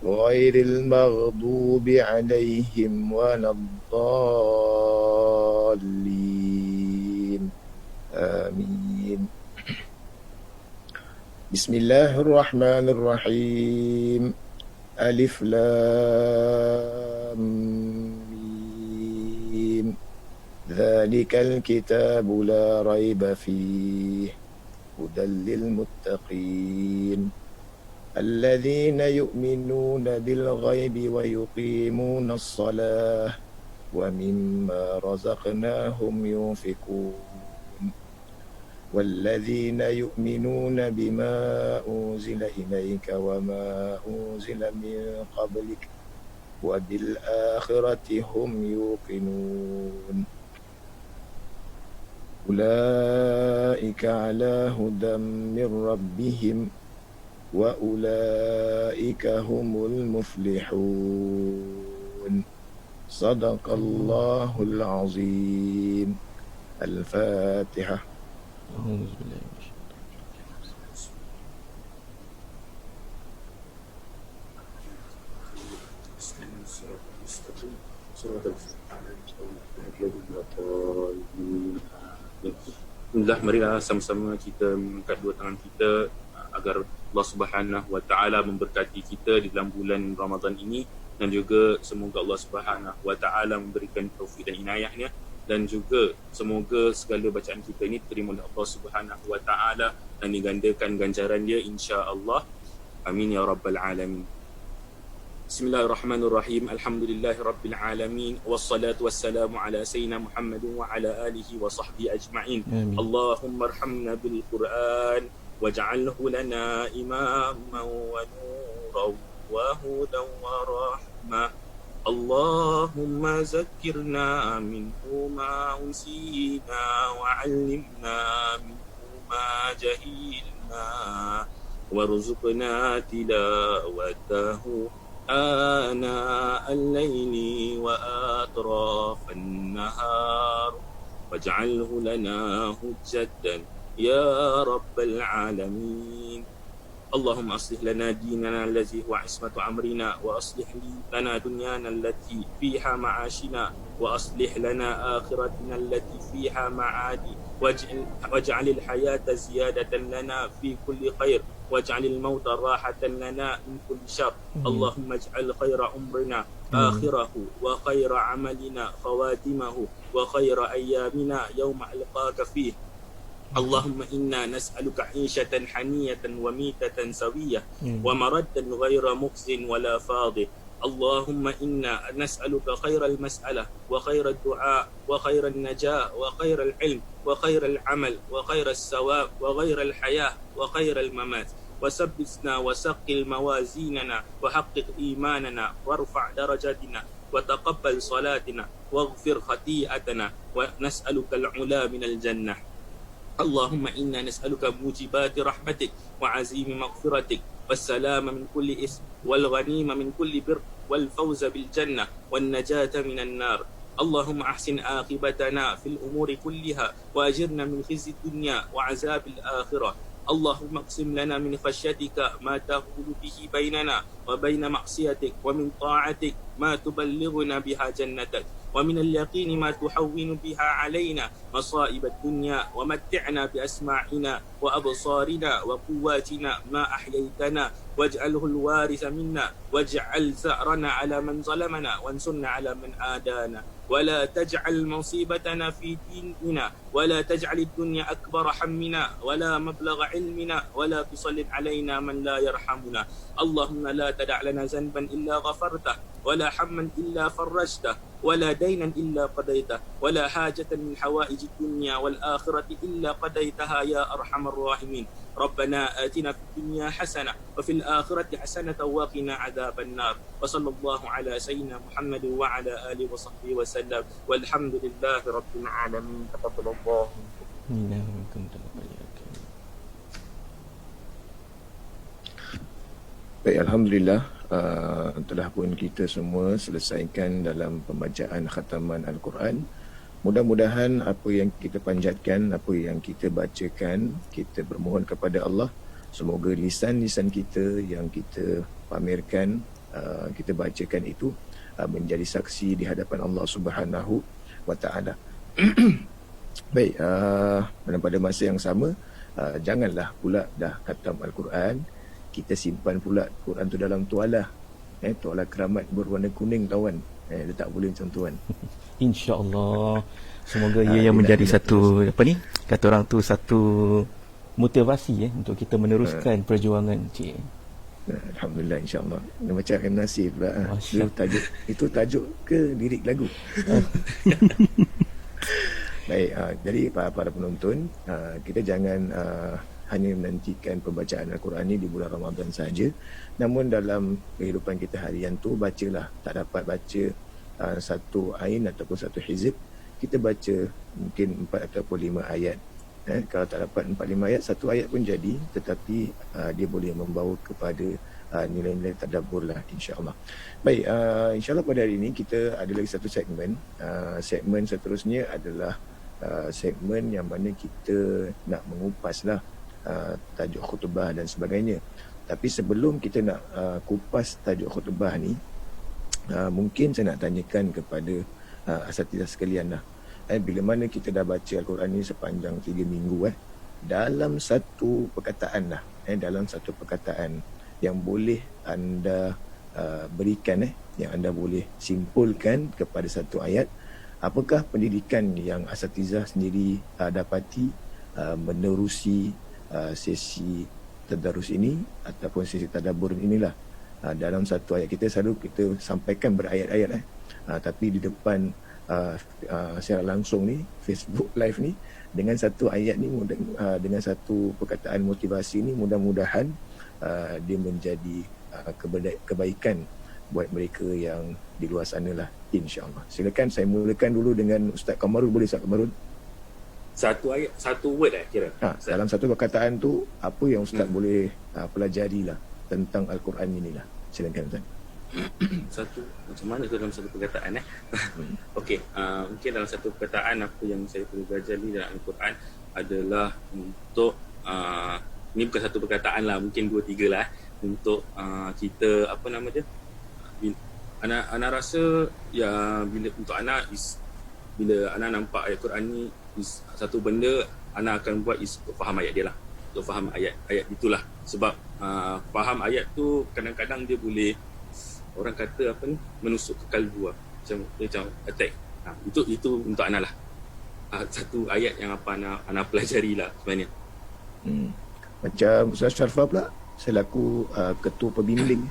غير المغضوب عليهم ولا الضالين آمين. بسم الله الرحمن الرحيم. ألف لام ميم ذلك الكتاب لا ريب فيه هدى للمتقين الذين يؤمنون بالغيب ويقيمون الصلاة ومما رزقناهم ينفقون والذين يؤمنون بما أنزل إليك وما أنزل من قبلك وبالآخرة هم يوقنون أولئك على هدى من ربهم وأولئك هم المفلحون. صدق الله العظيم. الفاتحة. أعوذ بالله من الشيطان Alhamdulillah, marilah sama-sama kita mengangkat dua tangan kita agar Allah Subhanahu Wa Taala memberkati kita di dalam bulan Ramadan ini, dan juga semoga Allah Subhanahu Wa Taala memberikan taufik dan inayahnya, dan juga semoga segala bacaan kita ini diterima oleh Allah Subhanahu Wa Taala dan digandakan ganjaran dia insya-Allah. Amin ya rabbal alamin. Bismillahirrahmanirrahim. Alhamdulillahirabbil alamin wassalatu wassalamu ala sayyidina Muhammadin wa ala alihi wa sahbihi ajma'in. Allahumma arhamna bil Qur'an waj'alhu lana imaman wa nuran wa hudan wa rahmah. Allahumma zakkirna minhu ma unsina wa 'allimna minhu ma jahilna warzuqna tilawatahu آناء الليل وأطراف النهار واجعله لنا حجة يا رب العالمين. اللهم أصلح لنا ديننا الذي هو عصمة أمرنا، وأصلح لنا دنيانا التي فيها معاشنا، وأصلح لنا آخرتنا التي فيها معادي، واجعل الحياة زيادة لنا في كل خير، واجعل الموت راحة لنا من كل شر. اللهم اجعل خير عمرنا آخره، وخير عملنا خواتمه، وخير أيامنا يوم ألقاك فيه. اللهم إنا نسألك عيشة حنية وميتة سوية، ومردا غير مخز ولا فاضح. اللهم إنا نسألك خير المسألة، وخير الدعاء، وخير النجاة، وخير العلم، وخير العمل، وخير الثواب، وخير الحياة، وخير الممات. وثبتنا وثقل موازيننا، وحقق إيماننا، وارفع درجاتنا، وتقبل صلاتنا، واغفر خطيئتنا، ونسألك العلا من الجنة. اللهم إنا نسألك موجبات رحمتك، وعزيم مغفرتك، والسلام من كل إثم، والغنيمة من كل بر، والفوز بالجنة، والنجاة من النار. اللهم أحسن عاقبتنا في الأمور كلها، وأجرنا من خزي الدنيا وعذاب الآخرة. اللهم اقسم لنا من خشيتك ما تحول به بيننا وبين معصيتك، ومن طاعتك ما تبلغنا بها جنتك، ومن اليقين ما تحون بها علينا مصائب الدنيا، ومتعنا بأسماعنا وأبصارنا وقواتنا ما أحييتنا، واجعله الوارث منا، واجعل ثأرنا على من ظلمنا، وانصرنا على من عادانا، ولا تجعل مصيبتنا في ديننا، ولا تجعل الدنيا أكبر همنا ولا مبلغ علمنا، ولا تسلط علينا من لا يرحمنا. اللهم لا تدع لنا ذنبا إلا غفرته، ولا حما إلا فرجته، ولا دينا إلا قضيته، ولا حاجة من حوائج الدنيا والآخرة إلا قضيتها يا أرحم الراحمين. ربنا آتنا في الدنيا حسنة، وفي الآخرة حسنة، وقنا عذاب النار. وصلى الله على سيدنا محمد وعلى آله وصحبه وسلم، والحمد لله رب العالمين. تقبل الله منكم. Baik, Alhamdulillah, telah pun kita semua selesaikan dalam pembacaan khataman Al-Quran. Mudah-mudahan apa yang kita panjatkan, apa yang kita bacakan, kita bermohon kepada Allah, semoga lisan-lisan kita yang kita pamerkan, kita bacakan itu menjadi saksi di hadapan Allah Subhanahu wa Ta'ala. Baik, dan pada masa yang sama, janganlah pula dah khatam Al-Quran, kita simpan pula Quran tu dalam tualah, tualah keramat berwarna kuning, kawan. Dia tak boleh macam tuan. InsyaAllah. Semoga ia yang menjadi satu, apa ni, kata orang tu, satu motivasi untuk kita meneruskan perjuangan, cik. Alhamdulillah, insyaAllah. Dia macam nasib pula. Itu tajuk ke lirik lagu? Baik, jadi para penonton, kita jangan hanya menantikan pembacaan Al-Quran ni di bulan Ramadan saja, namun dalam kehidupan kita harian tu, bacalah. Tak dapat baca satu ain ataupun satu hizib, kita baca mungkin 4 ataupun 5 ayat. Kalau tak dapat 4-5 ayat, satu ayat pun jadi, tetapi dia boleh membawa kepada nilai-nilai tadabbur lah, insyaAllah. Baik, insyaAllah pada hari ini kita ada lagi satu segmen. Segmen seterusnya adalah segmen yang mana kita nak mengupas lah tajuk khutbah dan sebagainya. Tapi sebelum kita nak kupas tajuk khutbah ni, mungkin saya nak tanyakan kepada asatizah sekalian lah, bila mana kita dah baca Al-Quran ni sepanjang 3 minggu, dalam satu perkataan lah, dalam satu perkataan yang boleh anda berikan, yang anda boleh simpulkan kepada satu ayat, apakah pendidikan yang asatizah sendiri dapati menerusi sesi tadarus ini ataupun sesi tadabbur inilah. Dalam satu ayat, kita selalu kita sampaikan berayat-ayat, tapi di depan secara langsung ni, Facebook Live ni, dengan satu ayat ni, dengan satu perkataan motivasi ni, mudah-mudahan dia menjadi kebaikan buat mereka yang di luar sana lah, insyaAllah. Silakan saya mulakan dulu dengan Ustaz Kamarul. Boleh Ustaz Kamarul? Satu ayat, satu word kira. Dalam satu perkataan tu, apa yang Ustaz boleh pelajari lah tentang Al-Quran inilah. Silakan Ustaz. satu macam mana tu dalam satu perkataan okey, mungkin dalam satu perkataan apa yang saya perlu belajar ni dalam Al-Quran adalah untuk ni bukan satu perkataan lah, mungkin 2-3 lah untuk kita apa nama dia, anak rasa ya bila untuk anak bila anak nampak ayat Quran ni satu benda anak akan buat untuk faham ayat dia lah, untuk faham ayat itulah. Sebab faham ayat tu kadang-kadang dia boleh, orang kata apa ni, menusuk ke kalbu lah. Macam attack. Itu untuk anak lah. Satu ayat yang apa anak pelajari lah sebenarnya. Macam Ustaz Syarifah pula selaku ketua pembimbing.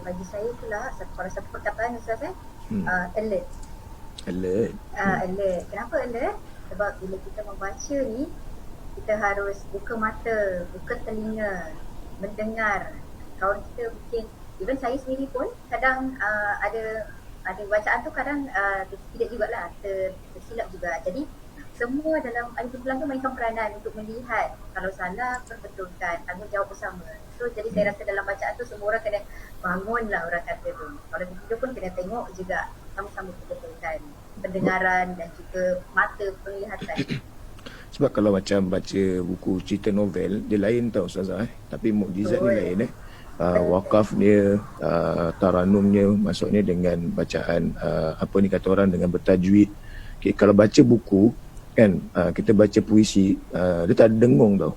Bagi saya pula, kalau satu perkataan Ustaz alert. Alert. Alert. Kenapa alert? Sebab bila kita membaca ni, kita harus buka mata, buka telinga, mendengar. Kawan kita mungkin, even saya sendiri pun kadang ada bacaan tu kadang tidak jugalah, tersilap juga. Jadi semua dalam alif lam tu mainkan peranan untuk melihat, kalau salah perbetulkan, tanggungjawab bersama. So jadi saya rasa dalam bacaan tu semua orang kena bangun lah, orang kata tu. Kalau tidur pun kena tengok juga, sama-sama perbetulkan pendengaran dan juga mata penglihatan. Sebab kalau macam baca buku cerita novel, dia lain tau Ustazah Tapi mukjizat ni lain wakaf dia, taranumnya, maksudnya dengan bacaan apa ni kata orang, dengan bertajwid. Okay, kalau baca buku kan, kita baca puisi, dia tak ada dengung tau.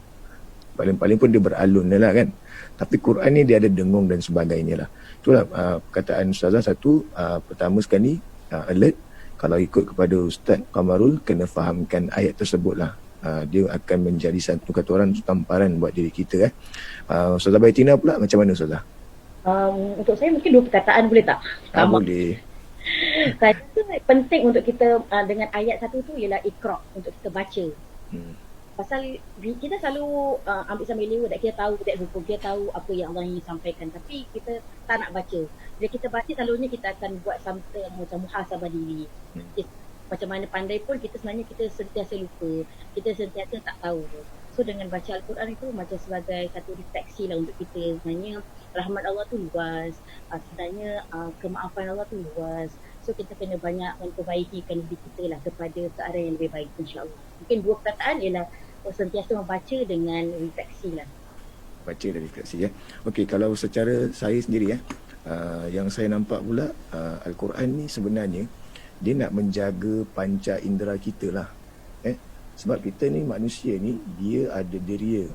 Paling-paling pun dia beralun lah kan. Tapi Quran ni dia ada dengung dan sebagainya lah. Itulah perkataan Ustazah satu, pertama sekali alert. Kalau ikut kepada Ustaz Qamarul, kena fahamkan ayat tersebut lah. Dia akan menjadi satu kata orang tamparan buat diri kita. Ustazah Baitina pula macam mana Ustazah? Untuk saya mungkin 2 perkataan boleh tak? Boleh. Saya rasa penting untuk kita dengan ayat satu tu ialah ikra, untuk kita baca. Pasal kita selalu ambil sambil lewat, tak kita tahu teks hukum, kita tahu apa yang Allah ingin sampaikan, tapi kita tak nak baca. Bila kita baca, selalunya kita akan buat something macam muhasabah diri. Macam mana pandai pun kita sebenarnya kita sentiasa lupa, kita sentiasa tak tahu. So dengan baca Al-Quran itu macam sebagai satu refleksi lah untuk kita. Sebenarnya rahmat Allah tu luas, sebenarnya kemaafan Allah tu luas. So kita kena banyak memperbaikikan diri kita lah kepada ke arah yang lebih baik, insyaAllah. Mungkin 2 perkataan ialah sentiasa membaca dengan refleksi lah. Baca dan refleksi Okey, kalau secara saya sendiri yang saya nampak pula Al-Quran ni sebenarnya dia nak menjaga panca indera kita lah. Sebab kita ni manusia ni, dia ada deria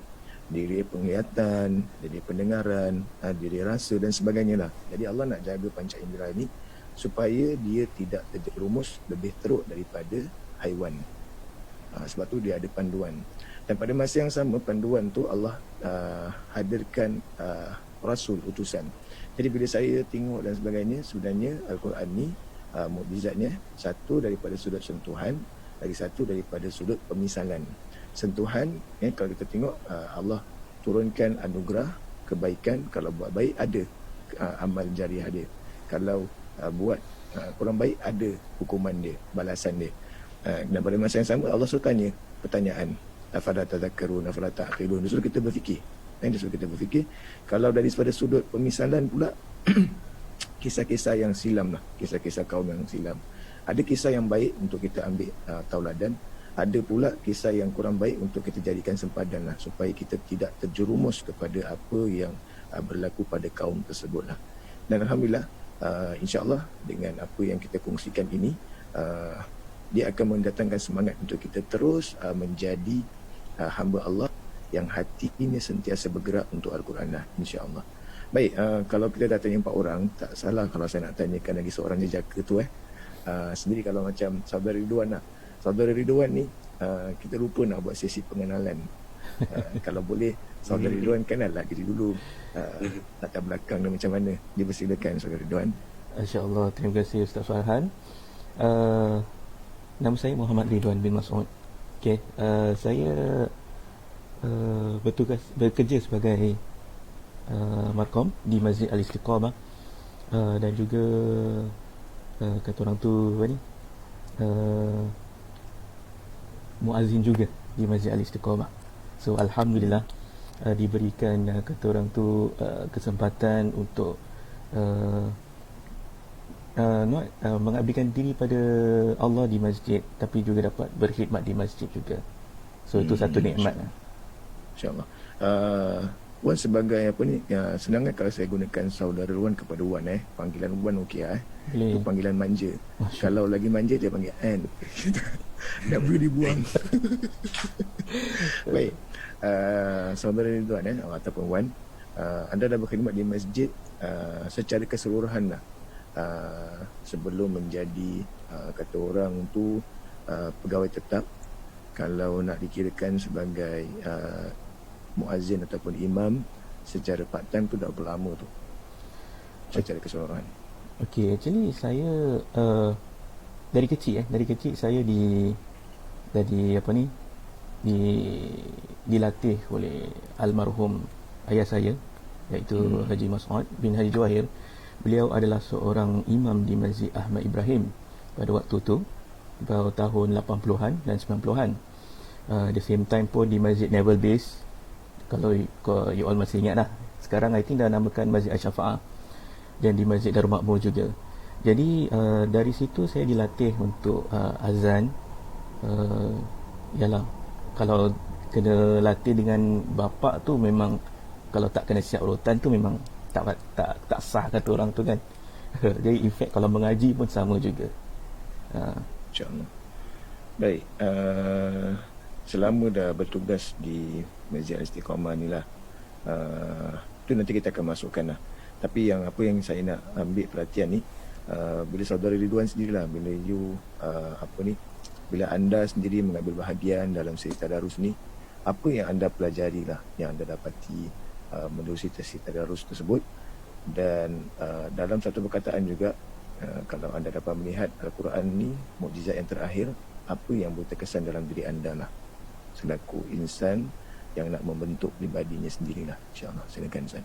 penglihatan, deria pendengaran, deria rasa dan sebagainya lah. Jadi Allah nak jaga panca indera ni supaya dia tidak terjerumus lebih teruk daripada haiwan. Sebab tu dia ada panduan. Dan pada masa yang sama, panduan tu Allah hadirkan Rasul, utusan. Jadi bila saya tengok dan sebagainya, sebenarnya Al-Quran ni mukjizatnya satu daripada sudut sentuhan, lagi satu daripada sudut pemisalan. Sentuhan, kalau kita tengok Allah turunkan anugerah, kebaikan. Kalau buat baik ada amal jariah dia. Kalau buat kurang baik ada hukuman dia, balasan dia. Dan pada masa yang sama Allah suruh tanya pertanyaan, afala tadhakkarun, afala ta'qilun. Dia suruh kita berfikir. Dia suruh kita berfikir. Kalau dari pada sudut pemisalan pula kisah-kisah yang silam lah, kisah-kisah kaum yang silam. Ada kisah yang baik untuk kita ambil tauladan, ada pula kisah yang kurang baik untuk kita jadikan sempadan lah, supaya kita tidak terjerumus kepada apa yang berlaku pada kaum tersebut lah. Dan Alhamdulillah, insyaAllah dengan apa yang kita kongsikan ini, dia akan mendatangkan semangat untuk kita terus menjadi hamba Allah yang hatinya sentiasa bergerak untuk Al-Quran lah, insyaAllah. Baik, kalau kita dah tanya 4 orang, tak salah kalau saya nak tanyakan lagi seorang jejaka tu sendiri. Kalau macam Saudara Ridwan lah, Saudara Ridwan ni kita lupa nak buat sesi pengenalan. Kalau boleh Saudara Ridwan kenallah diri dulu, latar belakang dia macam mana. Dipersilakan Saudara Ridwan. InsyaAllah, terima kasih Ustaz Farhan. Nama saya Muhammad Ridwan bin Mas'ud. Okay, saya bekerja sebagai markom di Masjid Al-Istiqamah, dan juga kata orang tu muazzin juga di Masjid Al-Istiqamah. So Alhamdulillah diberikan kata orang tu kesempatan untuk mengabdikan diri pada Allah di masjid, tapi juga dapat berkhidmat di masjid juga. So itu satu nikmat lah. InsyaAllah. Wan sebagai apa ni, senang kan kalau saya gunakan saudara Wan kepada Wan, panggilan Wan okey lah. Boleh. Itu panggilan manja. Kalau lagi manja dia panggil An. Tak perlu dibuang. Baik. Saudara Ridwan ataupun Wan, anda dah berkhidmat di masjid secara keseluruhan lah. Sebelum menjadi kata orang tu pegawai tetap, kalau nak dikirakan sebagai muazzin ataupun imam secara part time tu dah berapa lama tu secara keseluruhan? Okay, actually saya dari kecil saya dilatih oleh almarhum ayah saya, iaitu Haji Mas'ud bin Haji Johir. Beliau adalah seorang imam di Masjid Ahmad Ibrahim pada waktu tu, pada tahun 80-an dan 90-an. The same time pun di Masjid Naval Base, kalau you all masih ingat lah. Sekarang I think dah namakan Masjid Al-Syafa'ah, dan di Masjid Darul Makmur juga. Jadi dari situ saya dilatih untuk azan. Yalah, kalau kena latih dengan bapa tu memang, kalau tak kena siap urutan tu memang tak sah kata orang tu kan. Jadi in fact kalau mengaji pun sama juga. InsyaAllah. Baik, selama dah bertugas di Masjid Al-Istiqamah ni lah, tu nanti kita akan masukkan lah. Tapi apa yang saya nak ambil perhatian ni, bila saudara Ridwan sendirilah, bila bila anda sendiri mengambil bahagian dalam sesi tadarus ni, apa yang anda pelajari lah, yang anda dapati menerusi sesi tadarus tersebut. Dan dalam satu perkataan juga, kalau anda dapat melihat Al-Quran ni mukjizat yang terakhir, apa yang berkesan dalam diri anda lah selaku insan yang nak membentuk pribadinya sendirilah. InsyaAllah, silakan Ustaz.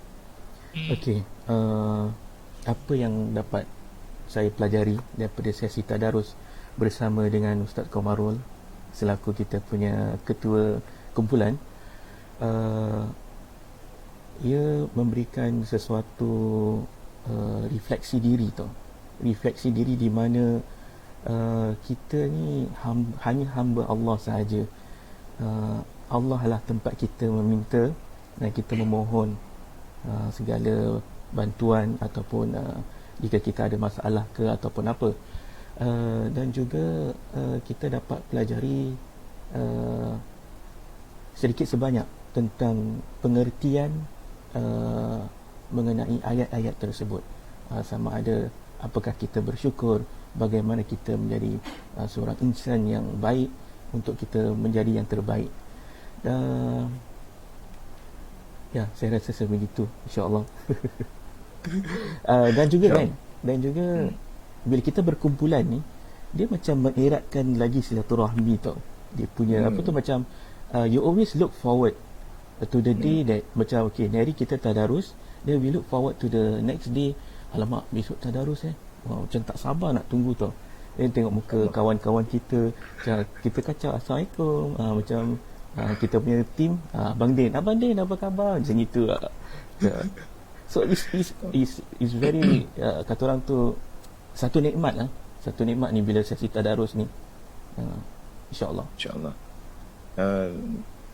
Okey, apa yang dapat saya pelajari daripada sesi tadarus bersama dengan Ustaz Komarul selaku kita punya ketua kumpulan, ia memberikan sesuatu refleksi diri tau. Refleksi diri di mana kita ni hanya hamba Allah sahaja. Allah lah tempat kita meminta dan kita memohon segala bantuan ataupun jika kita ada masalah ke ataupun apa. Dan juga kita dapat pelajari sedikit sebanyak tentang pengertian mengenai ayat-ayat tersebut. Sama ada apakah kita bersyukur, bagaimana kita menjadi seorang insan yang baik untuk kita menjadi yang terbaik. Ya, saya rasa sebegitu, insya-Allah. Dan juga bila kita berkumpulan ni, dia macam mengeratkan lagi silaturahmi tau. Dia punya apa tu, macam you always look forward to the day that macam okay, ni hari kita tadarus, then we look forward to the next day. Alamak, besok tadarus macam tak sabar nak tunggu tau. Then tengok muka kawan-kawan kita, macam kita kacau, Assalamualaikum, macam kita punya team, Abang Din, apa khabar, macam itu lah. So it's very kata orang tu satu nikmat lah. Satu nikmat ni bila sesi tadarus ni. InsyaAllah.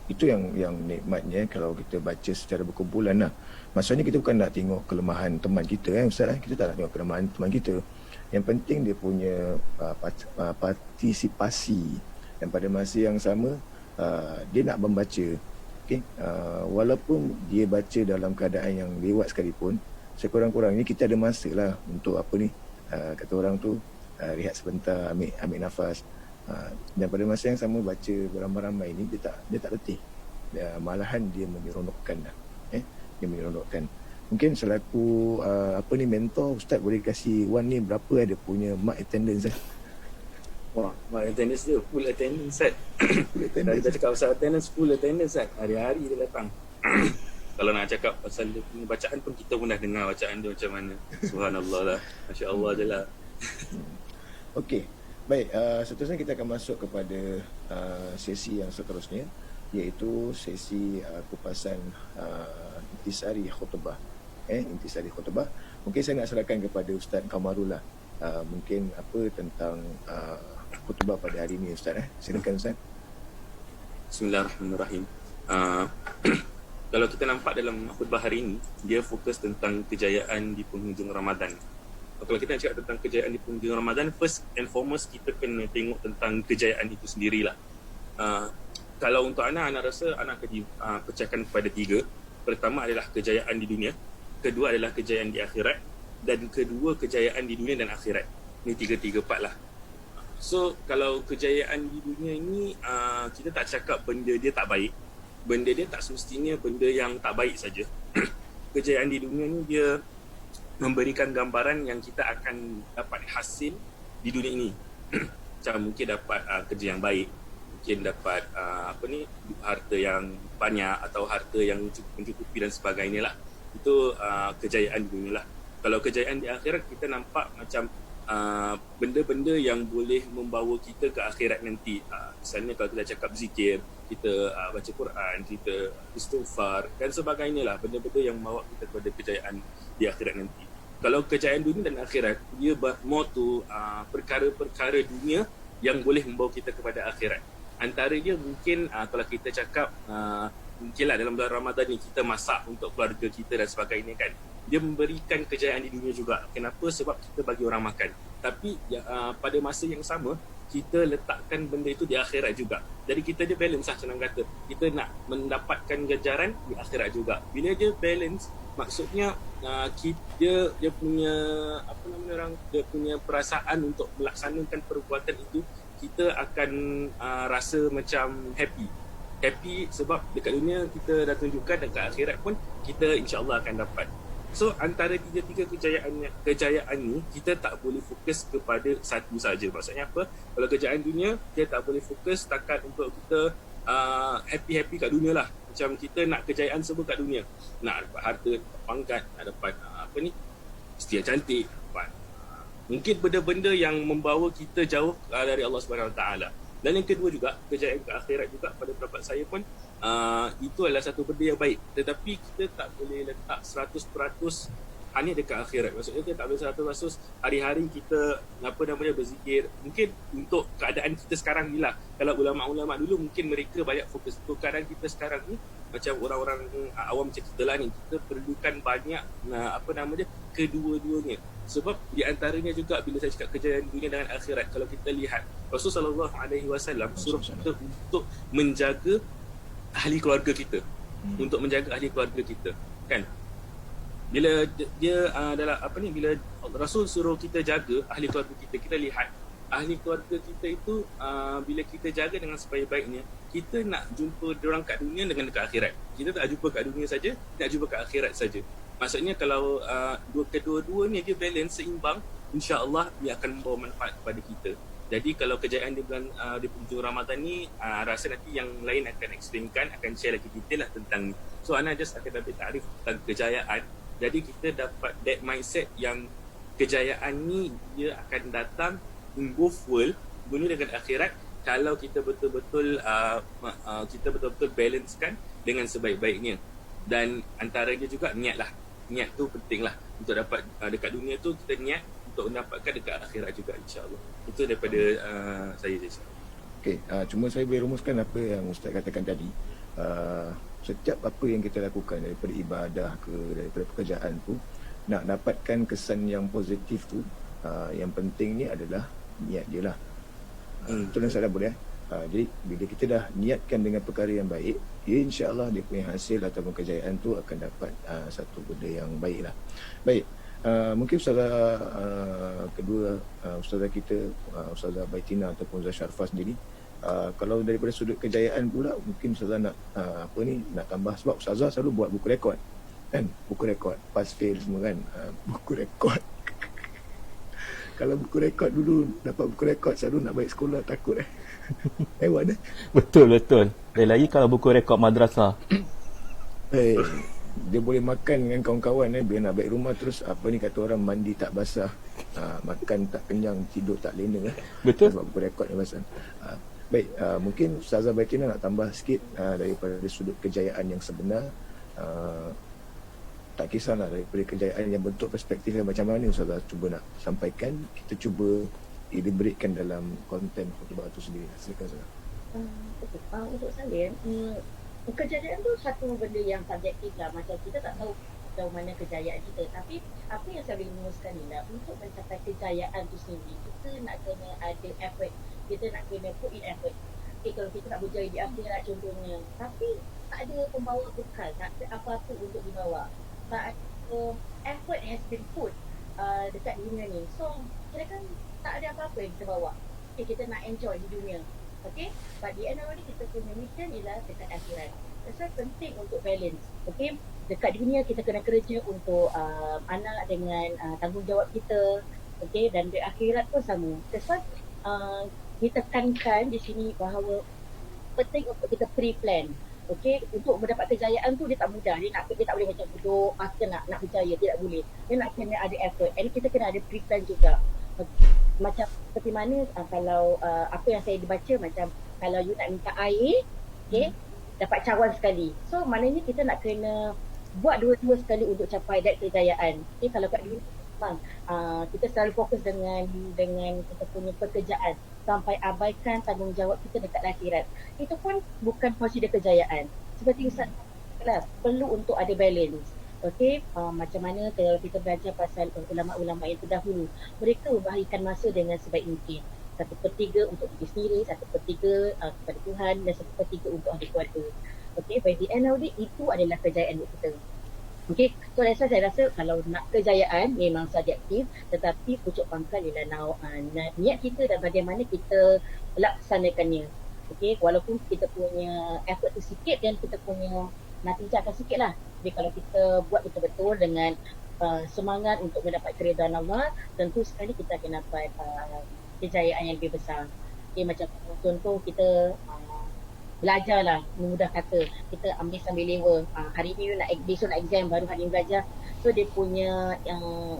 Itu yang nikmatnya kalau kita baca secara berkumpulan lah. Maksudnya kita bukan nak tengok kelemahan teman kita Ustaz. Kita tak nak tengok kelemahan teman kita. Yang penting dia punya partisipasi. Dan pada masa yang sama dia nak membaca. Okay? Walaupun dia baca dalam keadaan yang lewat sekalipun, sekurang-kurangnya kita ada masa lah untuk kata orang tu, rehat sebentar, ambil nafas. Dan pada masa yang sama baca beramai-ramai ni, dia tak letih. Malahan dia menyeronokkan dah. Dia menyeronokkan. Mungkin selaku mentor, Ustaz boleh kasih Wan ni berapa ada punya mark attendance Wah, mark attendance dia full attendance Ustaz. Dah kita cakap pasal attendance, full attendance Ustaz. Hari-hari dia datang. Kalau nak cakap pasal dia punya bacaan pun, kita pun dah dengar bacaan dia macam mana. Subhanallah lah. Masya Allah je lah. Okey. Baik, seterusnya kita akan masuk kepada sesi yang seterusnya, iaitu sesi kupasan intisari khutbah. Intisari khutbah. Mungkin saya nak serahkan kepada Ustaz Kamarul lah. Mungkin apa tentang khutbah pada hari ini Ustaz. Silakan Ustaz. Bismillahirrahmanirrahim. Kalau kita nampak dalam khutbah hari ini, dia fokus tentang kejayaan di penghujung Ramadan. Kalau kita nak cakap tentang kejayaan di penghujung Ramadan, first and foremost kita kena tengok tentang kejayaan itu sendirilah. Kalau untuk anak rasa anak akan pecahkan kepada 3. Pertama adalah kejayaan di dunia, kedua adalah kejayaan di akhirat, dan kedua kejayaan di dunia dan akhirat. Ini 3 part lah. So kalau kejayaan di dunia ni, kita tak cakap benda dia tak baik. Benda dia tak semestinya benda yang tak baik saja. Kejayaan di dunia ni dia memberikan gambaran yang kita akan dapat hasil di dunia ini. Macam mungkin dapat kerja yang baik, mungkin dapat harta yang banyak atau harta yang mencukupi dan sebagainya lah. Itu kejayaan di dunia lah. Kalau kejayaan di akhirat, kita nampak macam benda-benda yang boleh membawa kita ke akhirat nanti. Misalnya kalau kita cakap zikir, kita baca Quran, kita istighfar dan sebagainya lah. Benda-benda yang membawa kita kepada kejayaan di akhirat nanti. Kalau kejayaan dunia dan akhirat, dia more to perkara-perkara dunia yang boleh membawa kita kepada akhirat. Antara dia mungkin kalau kita cakap mungkinlah dalam bulan Ramadan ni kita masak untuk keluarga kita dan sebagainya kan. Dia memberikan kejayaan di dunia juga. Kenapa? Sebab kita bagi orang makan. Tapi pada masa yang sama, kita letakkan benda itu di akhirat juga. Jadi kita dia balance lah, senang kata. Kita nak mendapatkan ganjaran di akhirat juga. Bila dia balance, maksudnya dia punya dia punya perasaan untuk melaksanakan perbuatan itu, kita akan rasa macam happy sebab dekat dunia kita dah tunjukkan, dekat akhirat pun kita insya-Allah akan dapat. So antara tiga kejayaan ni, kita tak boleh fokus kepada satu saja. Maksudnya apa? Kalau kejayaan dunia, kita tak boleh fokus setakat untuk kita happy kat dunia lah. Macam kita nak kejayaan semua kat dunia, nak dapat harta, dapat pangkat, nak dapat isteri yang cantik, dapat mungkin benda-benda yang membawa kita jauh dari Allah Subhanahu Wa Taala. Dan yang kedua juga, kejayaan ke akhirat juga pada pendapat saya pun itu adalah satu benda yang baik. Tetapi kita tak boleh letak 100% hanya dekat akhirat. Maksudnya kita tak boleh 100% hari-hari kita berzikir. Mungkin untuk keadaan kita sekarang ni lah. Kalau ulama-ulama dulu mungkin mereka banyak fokus. Untuk keadaan kita sekarang ni, macam orang-orang awam macam kita lah ni, kita perlukan banyak kedua-duanya. Sebab di antaranya juga bila saya cakap kejayaan dunia dengan akhirat, kalau kita lihat Rasulullah SAW suruh kita untuk menjaga ahli keluarga kita, untuk menjaga ahli keluarga kita, kan? Bila dia bila Rasul suruh kita jaga ahli keluarga kita, kita lihat ahli keluarga kita itu bila kita jaga dengan sebaik-baiknya, kita nak jumpa diorang kat dunia dengan dekat akhirat. Kita tak jumpa kat dunia saja, nak jumpa kat akhirat saja. Maksudnya kalau kedua-dua ni dia balance, seimbang, insya-Allah dia akan membawa manfaat kepada kita. Jadi kalau kejayaan di bulan di penghujung Ramadan ni, rasa nanti yang lain akan explainkan, akan share lagi detail lah tentang ni. So Ana just akan ambil takrif tentang kejayaan. Jadi kita dapat that mindset yang kejayaan ni dia akan datang in both world, dunia dengan akhirat, kalau kita betul-betul balancekan dengan sebaik-baiknya. Dan antaranya juga niat lah. Niat tu penting lah. Untuk dapat dekat dunia tu kita niat untuk mendapatkan dekat akhirat juga, insya-Allah. Itu daripada saya. Okey, cuma saya boleh rumuskan apa yang Ustaz katakan tadi. Setiap apa yang kita lakukan, daripada ibadah ke daripada pekerjaan tu, nak dapatkan kesan yang positif tu, yang penting ni adalah niat dia lah. Itu yang saya boleh. Jadi bila kita dah niatkan dengan perkara yang baik, insya-Allah dia punya hasil ataupun kejayaan tu akan dapat satu benda yang baik lah. Baik, mungkin Ustazah kedua, Ustazah kita, Ustazah Baitina ataupun Ustazah Sharfah sendiri, kalau daripada sudut kejayaan pula, mungkin Ustazah nak nak tambah, sebab Ustazah selalu buat buku rekod kan, buku rekod pass fail semua kan, buku rekod. Kalau buku rekod dulu, dapat buku rekod selalu nak balik sekolah, takut hewan Betul. Dan lagi kalau buku rekod madrasah. Dia boleh makan dengan kawan-kawan bila nak balik rumah, terus kata orang, mandi tak basah, makan tak kenyang, tidur tak lena Betul. sebab buku rekod yang basah. Baik, mungkin Ustazah Baitina nak tambah sikit daripada sudut kejayaan yang sebenar. tak kisahlah daripada kejayaan yang bentuk perspektifnya macam mana Ustazah cuba nak sampaikan, kita cuba elaboratekan dalam konten khutbah itu sendiri. Silakan Ustazah. Untuk saya, kejayaan tu satu benda yang subjektif lah. Macam kita tak tahu sejauh mana kejayaan kita. Tapi apa yang saya boleh rumuskan ni lah, untuk mencapai kejayaan tu sendiri, kita nak kena ada effort. Kita nak kena put in effort. Okay, kalau kita nak berjaya di akhirat contohnya, tapi tak ada pembawa bekal, tak ada apa-apa untuk dibawa. Tak ada effort has been put dekat dunia ni. So, kira kan tak ada apa-apa yang kita bawa. Okay, kita nak enjoy di dunia. Okay, but di end of the day, kita punya mission ialah dekat akhirat. That's why penting untuk balance. Okay, dekat dunia kita kena kerja untuk anak dengan tanggungjawab kita. Okay, dan di akhirat pun sama. That's why ditekankan di sini bahawa penting untuk kita pre-plan. Okay, untuk mendapat kejayaan tu dia tak mudah. Dia tak boleh macam duduk masa nak berjaya, tidak boleh. Dia nak kena ada effort. And kita kena ada pre-plan juga. Macam seperti mana kalau apa yang saya dibaca, macam kalau you nak minta air, okay, dapat cawan sekali. So maknanya kita nak kena buat dua-dua sekali untuk capai that kejayaan. Okay, kalau kat dunia memang kita selalu fokus dengan kita punya pekerjaan sampai abaikan tanggungjawab kita dekat akhirat. Itu pun bukan consider kejayaan. Seperti Ustaz lah, perlu untuk ada balance. Okey, macam mana kalau kita belajar pasal ulama-ulama yang terdahulu, mereka membahagikan masa dengan sebaik mungkin. 1/3 untuk diri sendiri, 1/3 kepada Tuhan, dan 1/3 untuk ahli keluarga. Okey, by the end of the day, itu adalah kejayaan untuk kita. Okey, so saya rasa kalau nak kejayaan memang subjektif, tetapi pucuk pangkal ialah niat kita dan bagaimana kita laksanakannya. Okey, walaupun kita punya effort tu sikit dan kita punya natijah akan sikit lah. Jadi kalau kita buat betul-betul dengan semangat untuk mendapat keridhaan Allah, tentu sekali kita akan dapat kejayaan yang lebih besar. Okay, macam contoh kita belajar lah, mudah kata kita ambil sambil lewa, hari ni besok nak exam, baru hari ni belajar, so dia punya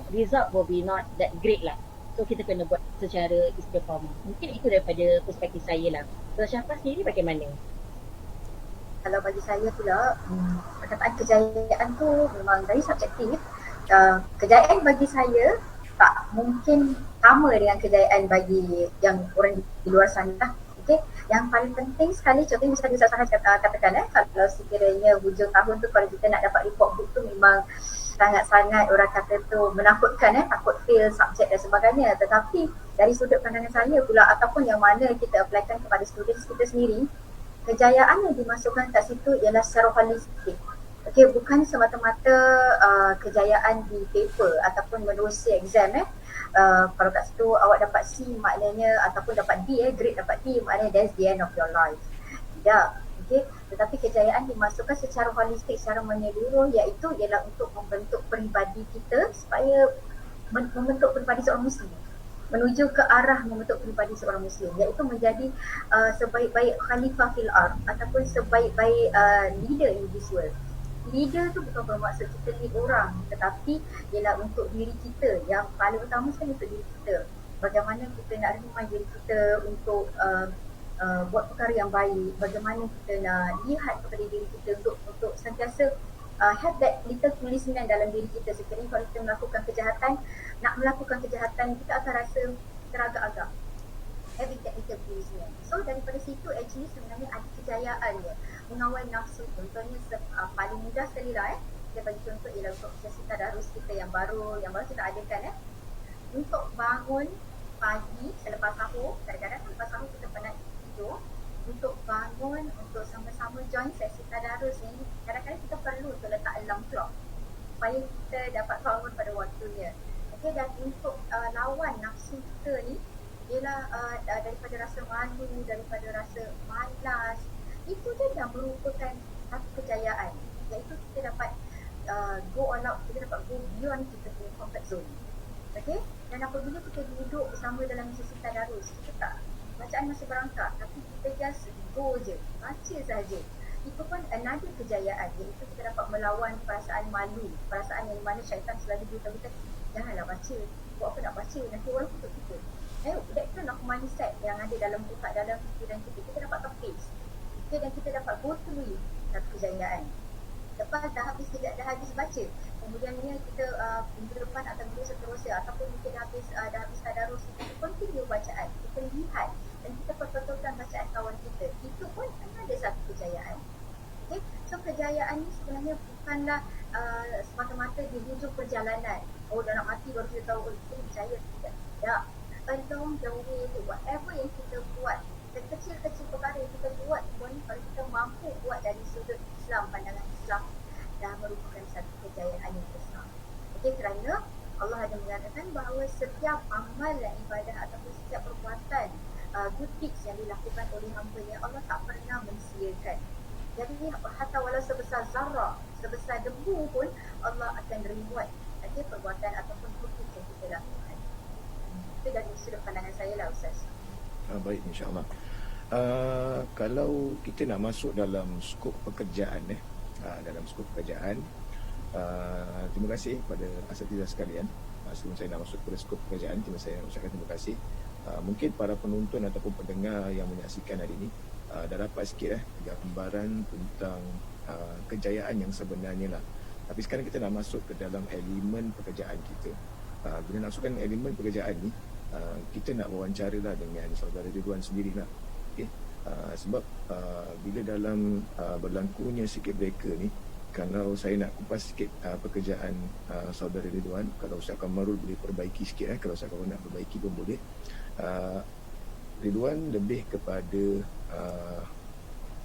result will be not that great lah. So kita kena buat secara istiqamah. Mungkin itu daripada perspektif saya lah. So Syafa sendiri bagaimana? Kalau bagi saya pula, perkataan kejayaan tu memang very subjektif. Kejayaan bagi saya tak mungkin sama dengan kejayaan bagi yang orang di luar sana. Okay. Yang paling penting sekali, contohnya misalnya saya katakan kalau sekiranya hujung tahun tu kalau kita nak dapat report book tu memang sangat-sangat orang kata tu menakutkan, takut fail subjek dan sebagainya. Tetapi dari sudut pandangan saya pula, ataupun yang mana kita applykan kepada students kita sendiri, kejayaan yang dimasukkan kat situ ialah secara holistik. Okey, bukan semata-mata kejayaan di paper ataupun menerusi exam. Kalau kat situ awak dapat C maknanya, ataupun dapat D, grade dapat D maknanya that's the end of your life. Tidak. Okey, tetapi kejayaan dimasukkan secara holistik, secara menyeluruh, iaitu ialah untuk membentuk peribadi kita supaya membentuk peribadi seorang Muslim, menuju ke arah membentuk peribadi seorang Muslim, iaitu menjadi sebaik-baik khalifah fil ard ataupun sebaik-baik leader in this world. Leader tu bukan bermaksud kita lead orang, tetapi ialah untuk diri kita, yang paling utama sekali untuk diri kita. Bagaimana kita nak remind diri kita untuk buat perkara yang baik, bagaimana kita nak lihat kepada diri kita untuk sentiasa have that little tulisan dalam diri kita. Sekiranya kalau kita melakukan kejahatan, kita akan rasa teragak-agak, having that little tulisan. So daripada situ actually sebenarnya ada kejayaan dia mengawal nafsu. Contohnya paling mudah sekali lah, kita bagi contoh ialah untuk sesi tadarus kita yang baru kita adakan, untuk bangun pagi selepas sahur. Kadang-kadang selepas sahur kita penat tidur, untuk bangun untuk sama-sama join sesi tadarus ni, kadang-kadang kita perlu untuk letak alarm clock supaya kita dapat bangun pada waktunya. Okey, dan untuk lawan nafsu kita ni ialah daripada rasa malu, daripada rasa malas, itu je yang merupakan satu kejayaan, iaitu kita dapat go all out, kita dapat go beyond kita punya comfort zone. Okay? Dan apabila kita duduk bersama dalam sesi tadarus, kita tak, bacaan masih berangkat, tapi kita just go je, baca saja. Itu pun another kejayaan, iaitu kita dapat melawan perasaan malu, perasaan yang mana syaitan selalu beritahu kita, janganlah baca, buat apa nak baca, nanti orang tutup kita. That kind of mindset yang ada dalam otak, dalam fikiran kita dapat terpis. Okay, dan kita dapat go through satu kejayaan. Lepas dah habis baca, kemudiannya kita minggu depan atau minggu seterusnya ataupun mungkin dah habis tadarus, kita continue bacaan, kita lihat dan kita perbetulkan bacaan kawan kita, itu pun ada satu kejayaan. Okay? So kejayaan ni sebenarnya bukanlah semata-mata di hujung perjalanan, oh dah nak mati baru kita tahu berjaya, tidak. Along the way, whatever yang kita buat, kecil-kecil perkara yang kita buat pun, kalau kita mampu buat dari sudut Islam, pandangan Islam, dah merupakan satu kejayaan yang besar. Okey, kerana Allah ada mengatakan bahawa setiap amal dan ibadah ataupun setiap perbuatan good deeds yang dilakukan oleh hamba-Nya, Allah tak pernah mensia-Kan. Jadi hatta walau sebesar zarah, sebesar debu pun Allah akan reward perbuatan ataupun good deeds yang kita lakukan. Itu dari sudut pandangan saya lah, Ustaz. Baik, insyaAllah. Kalau kita nak masuk dalam skop pekerjaan, dalam skop pekerjaan, terima kasih kepada asatizah sekalian. Sebelum saya nak masuk kepada skop pekerjaan, saya ucapkan terima kasih. Mungkin para penonton ataupun pendengar yang menyaksikan hari ini dah dapat sikit gambaran tentang kejayaan yang sebenarnya lah. Tapi sekarang kita nak masuk ke dalam elemen pekerjaan kita. Bila nak masukkan elemen pekerjaan ni, kita nak wawancara lah dengan saudara Ridwan sendirilah. Okay? Sebab bila dalam berlakunya circuit breaker ni, kalau saya nak kupas sikit pekerjaan saudara Ridwan, kalau Ustaz Kamarul boleh perbaiki sikit, kalau Ustaz Kamarul nak perbaiki pun boleh. Ridwan lebih kepada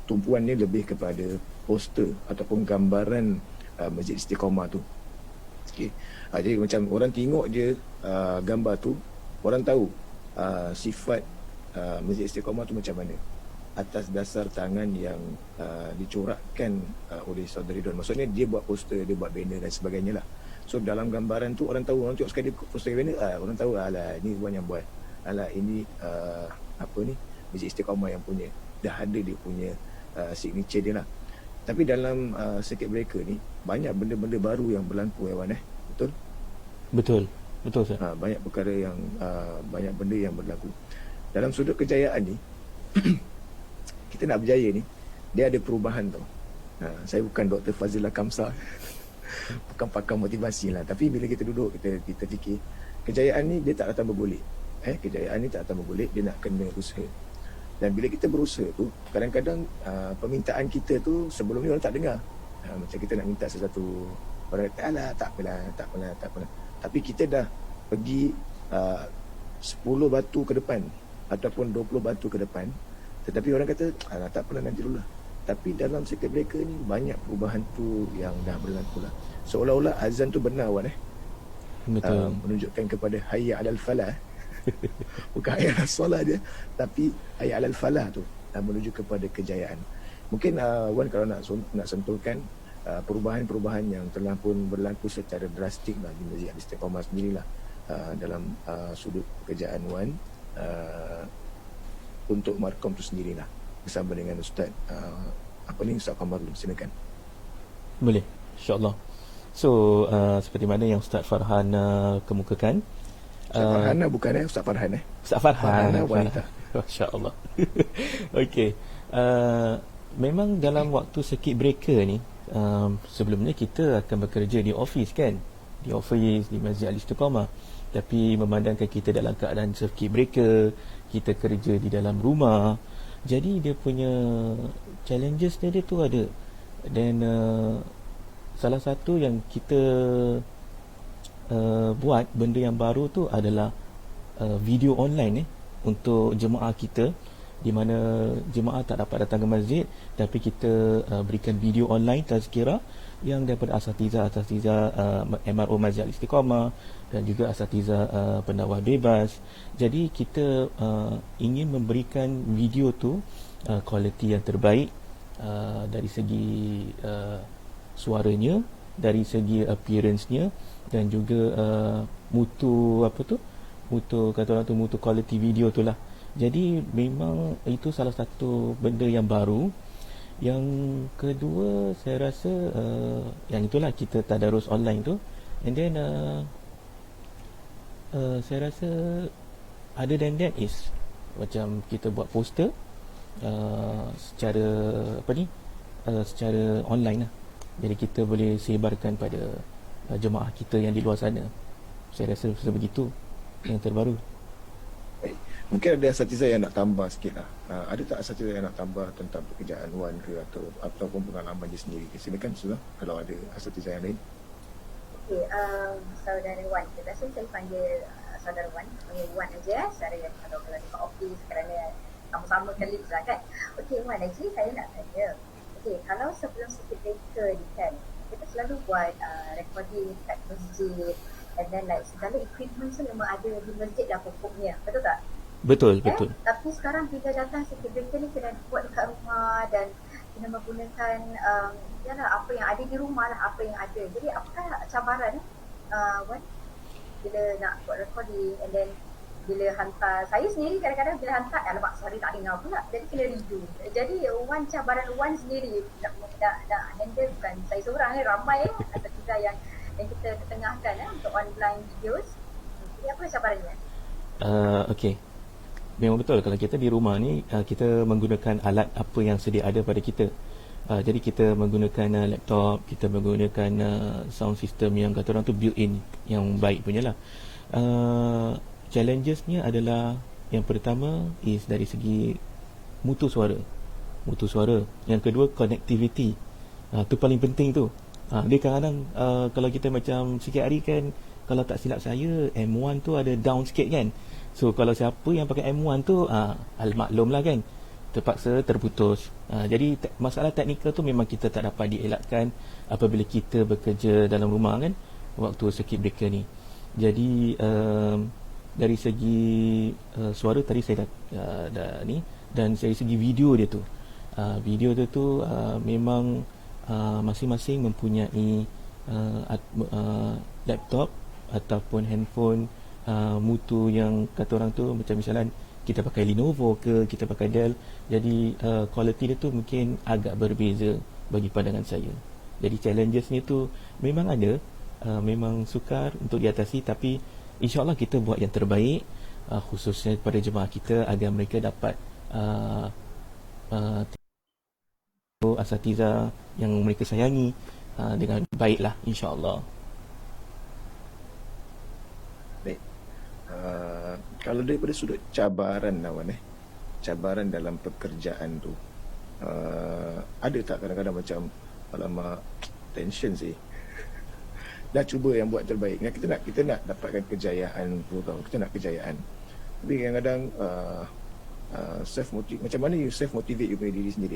tumpuannya lebih kepada poster ataupun gambaran Masjid Istiqamah tu. Okay. Jadi macam orang tengok je gambar tu, orang tahu sifat Masjid Istiqamah tu macam mana atas dasar tangan yang dicorakkan oleh saudara Ridwan. Maksudnya dia buat poster, dia buat banner dan sebagainya lah. So dalam gambaran tu orang tahu, orang tengok sekali poster banner, orang tahu alah ni Ridwan yang buat, alah ini Masjid Istiqamah yang punya, dah ada dia punya signature dia lah. Tapi dalam circuit breaker ni banyak benda-benda baru yang berlaku, Wan, betul? Betul Ustaz. Banyak perkara yang banyak benda yang berlaku. Dalam sudut kejayaan ni kita nak berjaya ni, dia ada perubahan tau. Saya bukan Dr. Fazilah Kamsah bukan pakar motivasi lah, tapi bila kita duduk, kita fikir kejayaan ni dia tak datang bergolek. Kejayaan ni tak datang bergolek, dia nak kena usaha. Dan bila kita berusaha tu, kadang-kadang permintaan kita tu sebelum ni orang tak dengar. Macam kita nak minta sesuatu, orang kata alah tak apalah. Tapi kita dah pergi 10 batu ke depan ataupun 20 batu ke depan, tetapi orang kata alah tak apalah, nanti dulu lah. Tapi dalam circuit breaker ni banyak perubahan tu yang dah berlaku lah. Seolah-olah azan tu benar, Wan, betul. Menunjukkan kepada hayya alal falah. Bukan hayya alal solat dia, tapi hayya alal falah tu menuju kepada kejayaan. Mungkin Wan kalau nak sentuhkan perubahan-perubahan yang telah pun berlaku secara drastik lah di Masjid Istiqamah sendirilah, dalam sudut pekerjaan Wan untuk markom tu sendirilah, bersama dengan Ustaz Ustaz Kamarul. Silakan. Boleh, insyaAllah. So seperti mana yang Ustaz Farhan kemukakan, Ustaz Farhan bukan Ustaz Farhan Ustaz Farhan wanita. Masya-Allah. Okey. Memang dalam waktu circuit breaker ni, sebelumnya kita akan bekerja di office kan, di office di Masjid Al-Istiqamah. Tapi memandangkan kita dalam keadaan circuit breaker, kita kerja di dalam rumah, jadi dia punya challenges dia tu ada. Dan salah satu yang kita buat benda yang baru tu adalah video online untuk jemaah kita, di mana jemaah tak dapat datang ke masjid, tapi kita berikan video online tazkirah yang daripada asatizah MRO Masjid Al-Istiqamah dan juga asatizah pendakwah bebas. Jadi kita ingin memberikan video tu kualiti yang terbaik, dari segi suaranya, dari segi appearance-nya, dan juga mutu kata orang tu, mutu quality video tu lah. Jadi memang itu salah satu benda yang baru. Yang kedua saya rasa yang itulah, kita tadarus online tu. And then saya rasa other than that is macam kita buat poster secara secara online lah. Jadi kita boleh sebarkan pada jemaah kita yang di luar sana. Saya rasa sebegitu yang terbaru. Baik. Mungkin ada asatiza yang nak tambah sikit lah. Ada tak asatiza yang nak tambah tentang pekerjaan Wan ke ataupun pengalaman dia sendiri? Silakan Sula, kalau ada asatiza yang lain. Okey, saudara Wan. Biasanya saya panggil saudara Wan. Panggil Wan aja. Saya kalau dekat office kerana sama-sama colleagues lah kan. Okey Wan, actually saya nak tanya. Okey, kalau sebelum circuit breaker ni kan, kita selalu buat recording kat masjid, and then like segala equipment tu memang ada di masjid dah pokoknya. Betul tak? Betul, betul. Tapi sekarang bila datang circuit breaker ni kena buat dekat rumah dan kena menggunakan apa yang ada di rumah lah, apa yang ada. Jadi apakah cabaran Wan bila nak buat recording, and then bila hantar, saya sendiri kadang-kadang bila hantar, alamak sorry tak dengar pula, jadi kena redo. Jadi Wan, cabaran Wan sendiri nak handle, bukan saya seorang ni, ramai atau kita yang kita ketengahkan untuk online videos. Jadi apa cabarannya? Okey. Memang betul, kalau kita di rumah ni kita menggunakan alat apa yang sedia ada pada kita. Jadi kita menggunakan laptop, kita menggunakan sound system yang kata orang tu built-in, yang baik punya lah. Challengesnya adalah, yang pertama is dari segi mutu suara. Yang kedua connectivity. Tu paling penting tu. Dia kadang-kadang kalau kita macam sikit hari kan, kalau tak silap saya M1 tu ada down sikit kan. So kalau siapa yang pakai M1 tu maklum lah kan, terpaksa terputus. Jadi masalah teknikal tu memang kita tak dapat dielakkan apabila kita bekerja dalam rumah kan, waktu circuit breaker ni. Jadi dari segi suara tadi saya dah ni, dan dari segi video dia tu, memang masing-masing mempunyai laptop ataupun handphone mutu yang kata orang tu, macam misalnya kita pakai Lenovo ke, kita pakai Dell, jadi quality dia tu mungkin agak berbeza bagi pandangan saya. Jadi challenges ni tu memang ada, memang sukar untuk diatasi, tapi InsyaAllah kita buat yang terbaik, khususnya kepada jemaah kita, agar mereka dapat asatiza yang mereka sayangi dengan baiklah, insyaAllah. Baik. Kalau daripada sudut cabaran Wan, cabaran dalam pekerjaan tu, ada tak kadang-kadang macam alamak tension sih, dah cuba yang buat terbaik, kita nak dapatkan kejayaan tu tau, kita nak kejayaan, tapi kadang-kadang self motivate, macam mana you self motivate you punya diri sendiri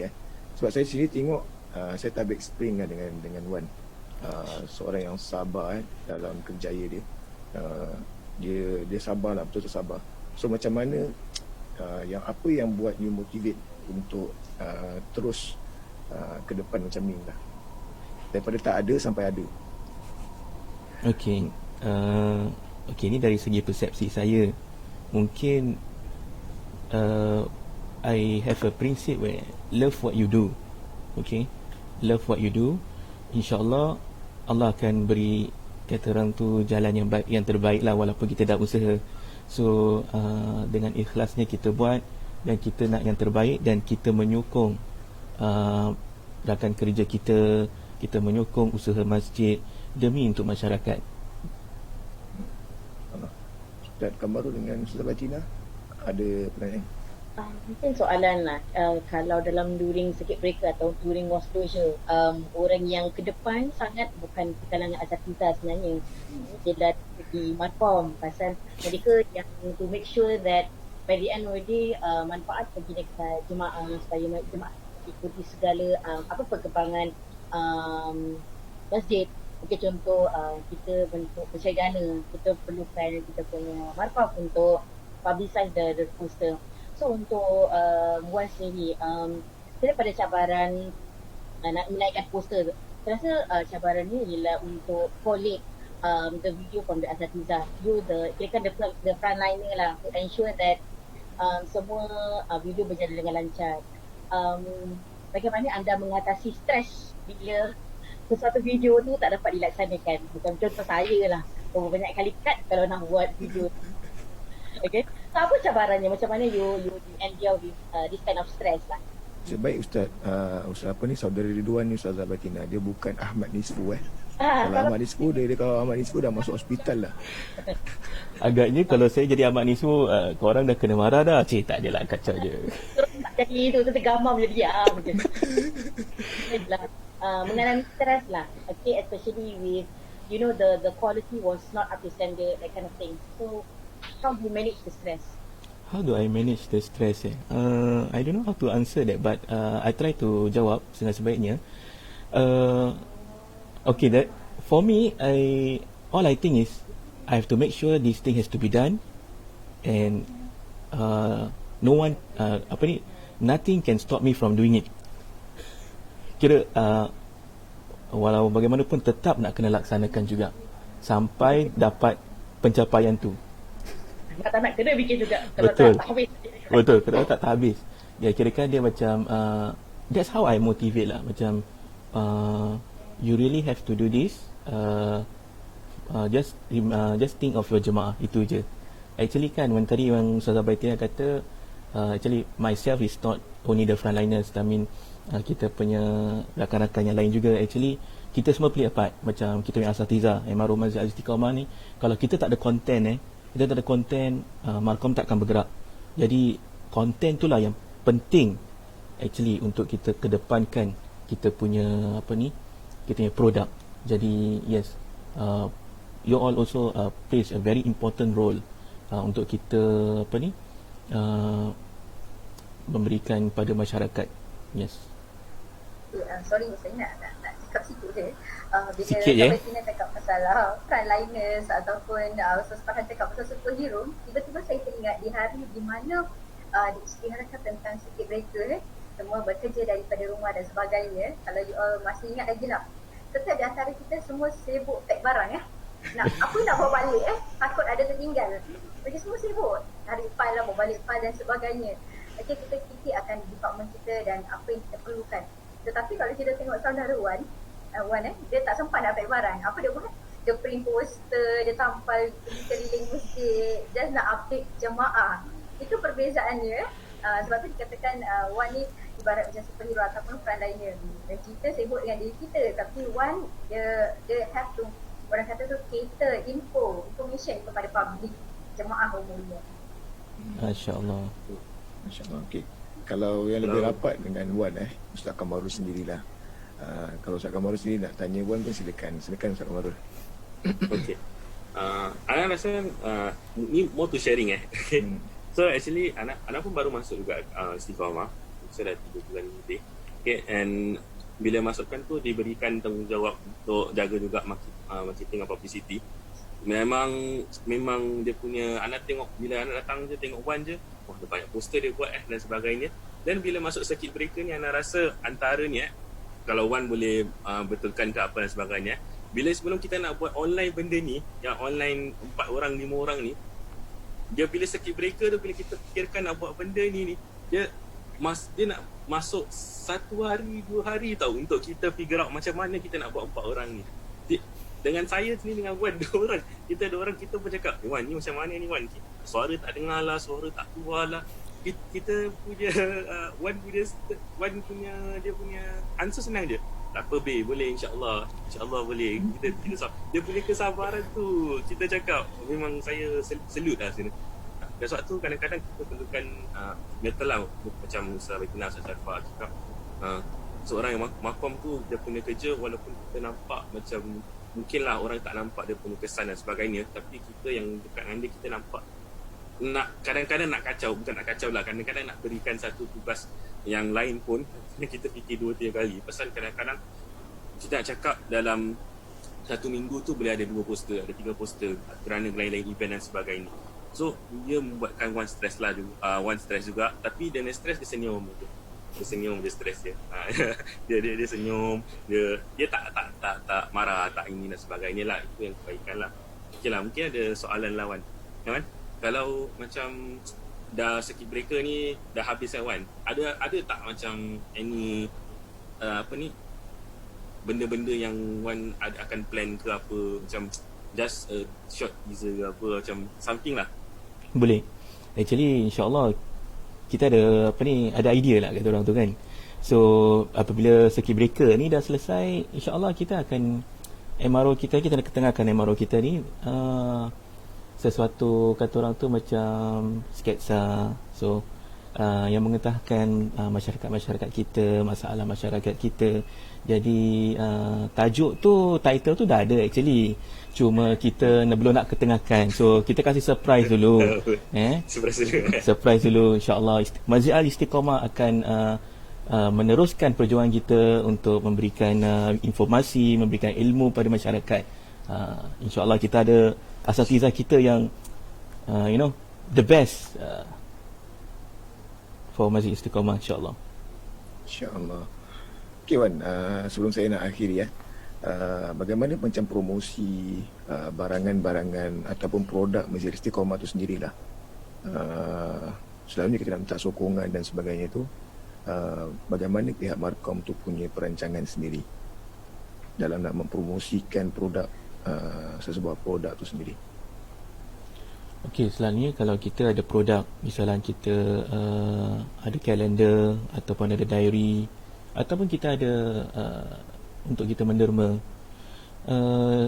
sebab saya sendiri tengok, saya tabik spring dengan Wan, seorang yang sabar dalam kerjaya dia, dia sabar lah, betul-betul sabar. So macam mana apa yang buat you motivate untuk terus ke depan macam ni lah, daripada tak ada sampai ada? Okey, ni dari segi persepsi saya, mungkin I have a principle where love what you do. Okay, love what you do. InsyaAllah Allah akan beri, kata orang tu, jalan yang baik, yang terbaik lah, walaupun kita dah usaha. So dengan ikhlasnya kita buat, dan kita nak yang terbaik, dan kita menyokong rakan kerja kita menyokong usaha masjid demi untuk masyarakat. Ustaz Kamaru dengan Ustaz Batina, ada pertanyaan? Mungkin soalan lah, kalau dalam during circuit breaker atau during was closure, orang yang ke depan sangat bukan di kalangan asatiza sebenarnya, dia dah di Marpom, pasal mereka yang to make sure that by the end of the day manfaat bagi dekat jemaah, supaya jemaah ikuti segala perkembangan masjid. Mungkin contoh kita bentuk bersyagana, kita perlukan kita punya marpaf untuk publicize the poster. So untuk Wan sendiri, daripada cabaran nak menaikkan poster, saya rasa cabaran ni ialah untuk collate the video from the asatiza. Kira kan the frontliner lah, to ensure that semua video berjalan dengan lancar. Bagaimana anda mengatasi stres bila sesuatu video tu tak dapat dilaksanakan? Macam contoh saya lah, banyak kali cut kalau nak buat video. Okay, so apa cabarannya? Macam mana you endure with this kind of stress lah? Sebaik Ustaz, Ustaz apa ni, saudara Ridwan ni, Ustazah Batina, dia bukan Ahmad Nisfu Kalau Ahmad Nisfu, kalau Ahmad Nisfu dah masuk hospital lah. Agaknya kalau saya jadi Ahmad Nisfu, korang dah kena marah dah. Cik, tak adalah, kacau je. Terus tak jadi tu, tergamam jadi diam je. Lah. Mengalami stres lah. Okay, especially with, you know, the quality was not up to standard, that kind of thing. So, how do you manage the stress? How do I manage the stress? I don't know how to answer that, but I try to jawab sebaik-sebaiknya. Okay, that for me, all I think is I have to make sure this thing has to be done, and no one, nothing can stop me from doing it. Kira walau bagaimanapun tetap nak kena laksanakan juga sampai dapat pencapaian tu. Kata nak kena bikin juga. Kalau Betul. tak habis. Betul, kalau tak habis. Ya, kira-kira dia macam that's how I motivate lah. Macam you really have to do this. Just think of your jemaah, itu je. Actually kan, tadi yang Ustazah Baitina kata, actually myself is not only the frontliners. I mean, kita punya rakan-rakan yang lain juga. Actually, kita semua play a part. Macam kita punya asatiza, Marum Masjid Al-Istiqamah ni, kalau kita tak ada content kita tak ada content, Markom tak akan bergerak. Jadi content tu lah yang penting actually untuk kita kedepankan kita punya kita punya produk. Jadi yes, you all also plays a very important role untuk kita memberikan pada masyarakat. Yes. Sorry, saya nak cakap sikit je. Bila Sikit je? Tina cakap masalah frontliners ataupun Ustaz Farhan cakap pasal superhero, tiba-tiba saya teringat di hari di mana diisytiharkan tentang circuit breaker, semua bekerja daripada rumah dan sebagainya. Kalau you all masih ingat lagi lah, setiap di antara kita semua sibuk pack barang apa nak bawa balik takut ada tertinggal. Jadi semua sibuk tarik file lah, bawa balik file dan sebagainya. Okay, kita fikir akan department kita dan apa yang kita perlukan. Tetapi kalau kita tengok saudara Wan, dia tak sempat nak pack barang. Apa dia buat? Dia print poster, dia tampal pergi keliling masjid, just nak update jemaah. Itu perbezaannya. Sebab tu dikatakan Wan ni ibarat macam superhero ataupun frontliner. Dan kita sibuk dengan diri kita, tapi Wan dia have to, orang kata tu, cater information kepada public, jemaah umumnya. Masya-Allah. Masya-Allah. Okey. Kalau yang lebih rapat dengan Wan Ustaz Kamarul sendirilah. Kalau Ustaz Kamarul sendiri nak tanya Wan pun silakan Ustaz Kamarul. Okay. Anak rasa ni more to sharing Okay. So actually anak pun baru masuk juga Istiqamah. Saya dah 3 bulan lebih. Okay, and bila masukkan tu diberikan tanggungjawab untuk jaga juga marketing dan publicity. Memang dia punya, anak tengok bila anak datang je tengok Wan je, wah ada banyak poster dia buat dan sebagainya. Dan bila masuk circuit breaker ni, anak rasa antaranya kalau Wan boleh betulkan ke apa dan sebagainya, bila sebelum kita nak buat online benda ni, yang online 4 orang 5 orang ni, dia bila circuit breaker tu, bila kita fikirkan nak buat benda ni dia nak masuk 1 hari 2 hari tau untuk kita figure out macam mana kita nak buat 4 orang ni. Dengan saya sendiri dengan Wan 2 orang, kita 2 orang, kita pun cakap, Wan ni macam mana ni Wan, suara tak dengar lah, suara tak keluar lah. Kita punya Wan punya dia punya answer senang je. Tak apa be, boleh insya-Allah boleh. Dia punya kesabaran tu, kita cakap memang saya salute lah sini. Dan sebab tu kadang-kadang kita perlukan mental lah, macam Ustaz Baitina, Ustaz Sharfah cakap, seorang yang makom tu dia punya kerja, walaupun kita nampak macam mungkinlah orang tak nampak dia punya kesan dan sebagainya, tapi kita yang dekat dengan dia, kita nampak kadang-kadang nak kacau, bukan nak kacau lah, kadang-kadang nak berikan satu tugas yang lain pun kita fikir 2-3 kali. Pasal kadang-kadang kita nak cakap dalam 1 minggu tu boleh ada 2 poster, ada 3 poster kerana lain-lain event dan sebagainya. So dia membuatkan Wan stress juga, tapi dengan stress dia senyum je. Dia stres je. Dia senyum, dia tak marah, tak ini dan sebagainya lah. Itu yang kebaikan lah. Okay lah, mungkin ada soalan lawan Wan, kalau macam dah circuit breaker ni dah habis kan Wan, ada tak macam any benda-benda yang Wan akan plan ke apa, macam just a short teaser ke apa, macam something lah? Boleh. Actually insya-Allah kita ada ada idea lah kata orang tu kan. So apabila circuit breaker ni dah selesai, insya-Allah kita akan MRO kita nak ketengahkan MRO kita ni sesuatu kata orang tu macam sketsa. So yang mengetahui masyarakat kita, masalah masyarakat kita. Jadi tajuk tu, title tu dah ada actually, cuma kita belum nak ketengahkan. So kita kasih surprise dulu. Surprise dulu, insyaAllah. Masjid Al-Istiqamah akan meneruskan perjuangan kita untuk memberikan informasi, memberikan ilmu pada masyarakat. InsyaAllah kita ada asatizah kita yang the best for Masjid Istiqamah, insyaAllah. InsyaAllah. Okay Wan, sebelum saya nak akhiri bagaimana macam promosi barangan-barangan ataupun produk Masjid Istiqamah tu sendirilah. Selalunya kita nak minta sokongan dan sebagainya tu, bagaimana pihak Markom tu punya perancangan sendiri dalam nak mempromosikan produk sesebuah produk tu sendiri. Okey, selalunya kalau kita ada produk, misalnya kita ada kalender ataupun ada diary ataupun kita ada untuk kita menderma,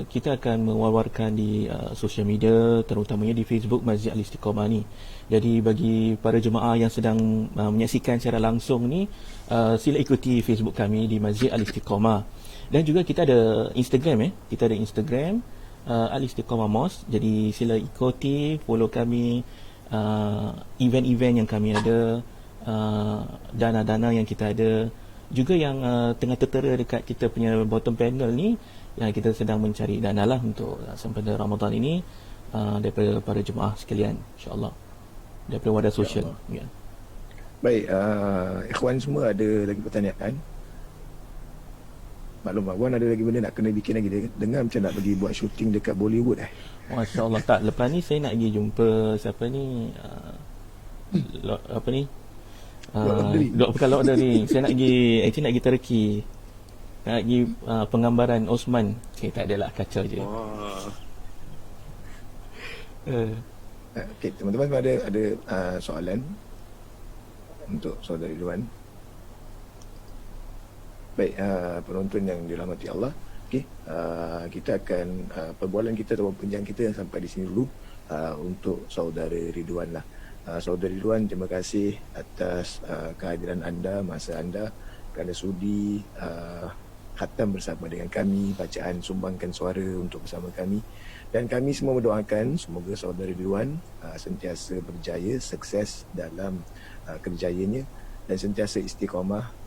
kita akan mewawarkan di sosial media, terutamanya di Facebook Masjid Al-Istiqamah ni. Jadi bagi para jemaah yang sedang menyaksikan secara langsung ni, sila ikuti Facebook kami di Masjid Al-Istiqamah. Dan juga kita ada Instagram kita ada Instagram Al-Istiqamah Mosque. Jadi sila ikuti, follow kami, event-event yang kami ada, dana-dana yang kita ada. Juga yang tengah tertera dekat kita punya bottom panel ni, yang kita sedang mencari dana lah untuk sempena Ramadan ini, daripada para jemaah sekalian, insyaAllah, daripada wadah sosial. Ya. Baik, ikhwan semua ada lagi pertanyaan? Maklum Wan ada lagi benda nak kena bikin lagi. Dengar macam nak pergi buat syuting dekat Bollywood Masya Allah. Tak, lepas ni saya nak pergi jumpa siapa ni, apa ni, bukan Lord of the Ring. Saya nak pergi, actually nak pergi Turki, nak pergi penggambaran Osman. Okay, tak adalah, kacau je. Okay, teman-teman ada soalan untuk saudari Luan. Baik, penonton yang dirahmati Allah, okay, kita akan perbualan kita atau perbincangan kita sampai di sini dulu untuk saudara Ridwan lah. Saudara Ridwan, terima kasih atas kehadiran anda, masa anda, kerana sudi khatam bersama dengan kami, bacaan sumbangkan suara untuk bersama kami. Dan kami semua mendoakan semoga saudara Ridwan sentiasa berjaya, sukses dalam kerjayanya dan sentiasa istiqamah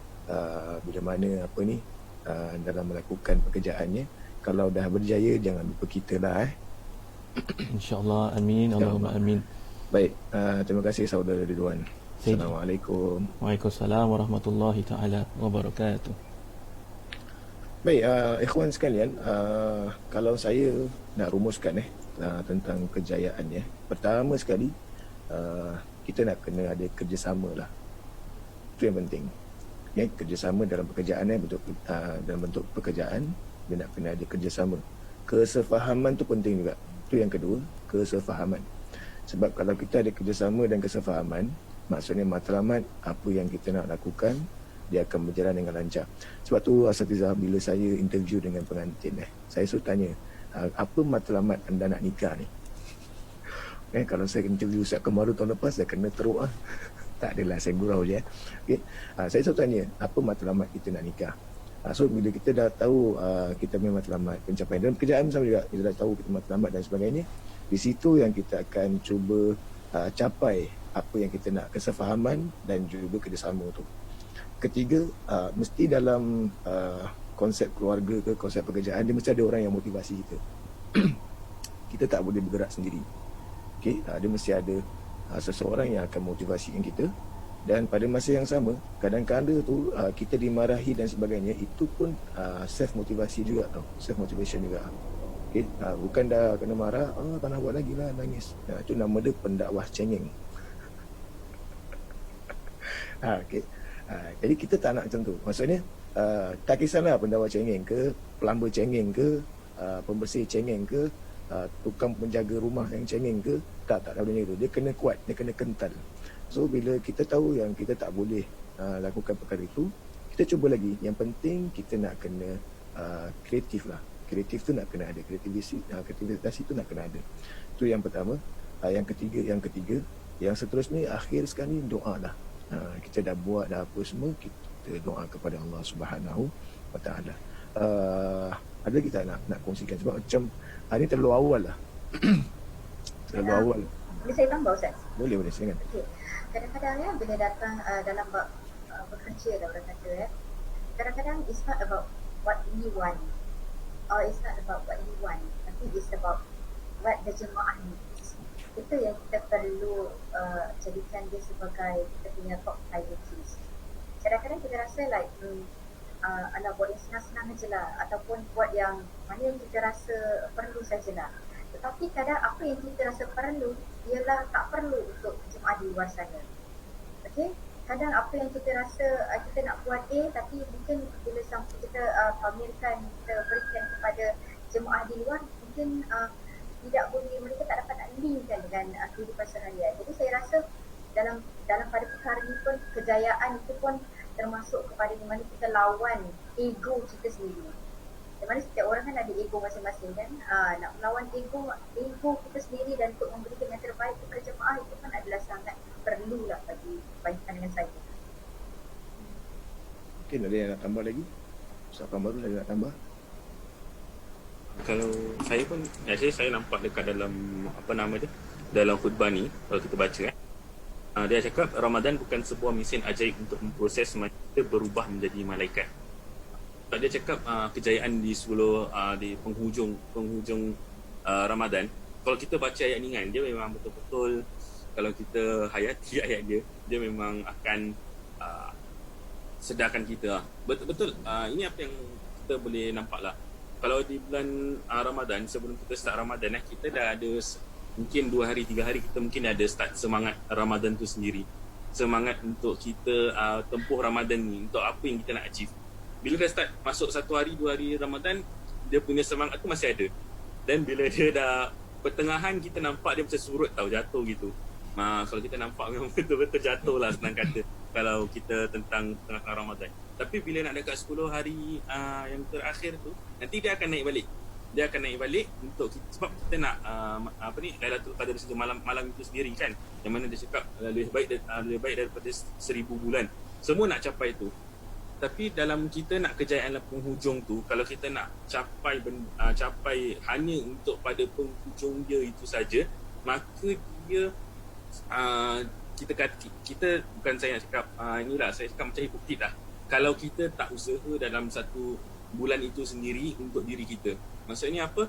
bila mana dalam melakukan pekerjaannya. Kalau dah berjaya, jangan lupa kita lah InsyaAllah, amin, Allahumma amin. Baik, terima kasih saudara Ridwan. Assalamualaikum. Waalaikumsalam warahmatullahi ta'ala wabarakatuh. Baik, ikhwan sekalian, kalau saya nak rumuskan tentang kejayaannya, pertama sekali kita nak kena ada kerjasama lah. Itu yang penting. Kerjasama dalam pekerjaan, dalam bentuk pekerjaan, dia nak kena ada kerjasama. Kesefahaman tu penting juga. Itu yang kedua, kesefahaman. Sebab kalau kita ada kerjasama dan kesefahaman, maksudnya matlamat apa yang kita nak lakukan, dia akan berjalan dengan lancar. Sebab tu asatizah, bila saya interview dengan pengantin, saya suruh tanya, apa matlamat anda nak nikah ni? Kalau saya interview Ustaz Kemaru tahun lepas, saya kena teruk tak adalah, saya gurau je. Okay. Saya selalu tanya, apa matlamat kita nak nikah? So bila kita dah tahu kita punya matlamat, pencapaian dalam pekerjaan sama juga, kita dah tahu kita matlamat dan sebagainya, di situ yang kita akan cuba capai apa yang kita nak, kesefahaman dan juga kerjasama tu. Ketiga, mesti dalam konsep keluarga ke konsep pekerjaan, dia mesti ada orang yang motivasi kita. Kita tak boleh bergerak sendiri. Okay? Dia mesti ada seseorang yang akan motivasikan kita. Dan pada masa yang sama, kadang-kadang tu kita dimarahi dan sebagainya, itu pun self motivasi juga tau, self motivation juga. Okay? Bukan dah kena marah, tak nak buat lagi lah, nangis. Itu nama dia pendakwah cengeng. Okay. Jadi kita tak nak macam tu. Maksudnya tak kisahlah pendakwah cengeng ke, pelamba cengeng ke, pembersih cengeng ke, tukang penjaga rumah yang cengeng ke, tak ada benda itu. Dia kena kuat, dia kena kental. So bila kita tahu yang kita tak boleh lakukan perkara itu, kita cuba lagi. Yang penting kita nak kena kreatif lah. kreatif tu nak kena ada, kreativitas itu nak kena ada. Itu yang pertama. Yang ketiga, yang seterusnya akhir sekali doa lah. Kita dah buat dah apa semua, kita doa kepada Allah Subhanahu wa taala. Ada kita nak kongsikan sebab macam ini terlalu awal lah. Terlalu awal. Boleh saya tambah Ustaz? Boleh silakan. Okey. Kadang-kadang ya bila datang dalam bab bekerja dah orang kata kadang-kadang it's not about what we want or it's not about what we want, tapi it's about what the jemaah needs. Itu yang kita perlu jadikan dia sebagai kita punya top priorities. Kadang-kadang kita rasa like alah buat yang senang-senang je lah, ataupun buat yang mana yang kita rasa perlu sajalah. Tetapi kadang apa yang kita rasa perlu ialah tak perlu untuk jemaah di luar sana. Okey, kadang apa yang kita rasa kita nak buat tapi mungkin bila sampai kita pamerkan, kita berikan kepada jemaah di luar, mungkin tidak boleh, mereka tak dapat nak linkkan dengan kehidupan seharian. Jadi saya rasa dalam pada perkara ni pun kejayaan itu pun termasuk kepada di mana kita lawan ego kita sendiri. Di mana setiap orang kan ada ego masing-masing kan. Nak melawan ego kita sendiri dan untuk memberikan yang terbaik kepada jemaah itu kan adalah sangat perlulah bagi pandangan saya. Mungkin ada yang nak tambah lagi? Ustaz baru ada nak tambah? Kalau saya pun actually saya nampak dekat dalam dalam khutbah ni, kalau kita baca dia cakap Ramadan bukan sebuah mesin ajaib untuk memproses manusia berubah menjadi malaikat. Dia cakap kejayaan di 10 di penghujung Ramadan, kalau kita baca ayat ni kan, dia memang betul-betul kalau kita hayati ayat dia memang akan sedarkan kita. Betul-betul ini apa yang kita boleh nampak lah. Kalau di bulan Ramadan, sebelum kita start Ramadan kita dah ada mungkin 2 hari 3 hari kita mungkin ada start semangat Ramadan tu sendiri, semangat untuk kita tempuh Ramadan ni, untuk apa yang kita nak achieve. Bila dah start masuk 1 hari 2 hari Ramadan, dia punya semangat tu masih ada. Dan bila dia dah pertengahan, kita nampak dia macam surut jatuh gitu. Kalau kita nampak memang betul-betul jatuh lah senang kata kalau kita tentang tengah-tengah Ramadan. Tapi bila nak dekat 10 hari yang terakhir tu, nanti dia akan naik balik. Dia akan naik balik untuk sebab kita nak Lailatul Qadar saja malam itu sendiri kan, yang mana dia cakap lebih baik daripada 1000 bulan. Semua nak capai tu. Tapi dalam kita nak kejayaan dalam penghujung tu, kalau kita nak capai hanya untuk pada penghujung dia itu saja, maka dia kita bukan saya nak cakap inilah, saya cakap macam hipokrit lah kalau kita tak usaha dalam 1 bulan itu sendiri untuk diri kita. Maksudnya apa?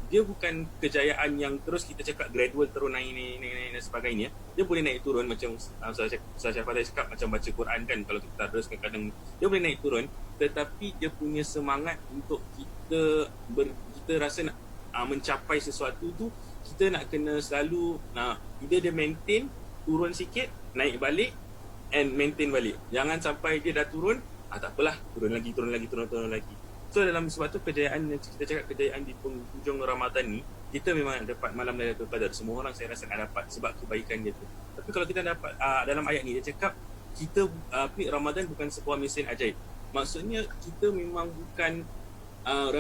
Dia bukan kejayaan yang terus kita cakap gradual terus naik dan sebagainya. Dia boleh naik turun macam Ustaz Syafadah cakap, macam baca Quran kan, kalau kita terus kadang dia boleh naik turun, tetapi dia punya semangat untuk kita rasa nak mencapai sesuatu tu, kita nak kena selalu either dia maintain, turun sikit, naik balik and maintain balik. Jangan sampai dia dah turun, tak apalah, turun lagi. So dalam sebab tu kejayaan yang kita cakap, kejayaan di penghujung Ramadan ni, kita memang dapat malam Lailatul Qadar. Semua orang saya rasa nak dapat sebab kebaikan dia tu. Tapi kalau kita dapat dalam ayat ni dia cakap kita Ramadan bukan sebuah mesin ajaib. Maksudnya kita memang bukan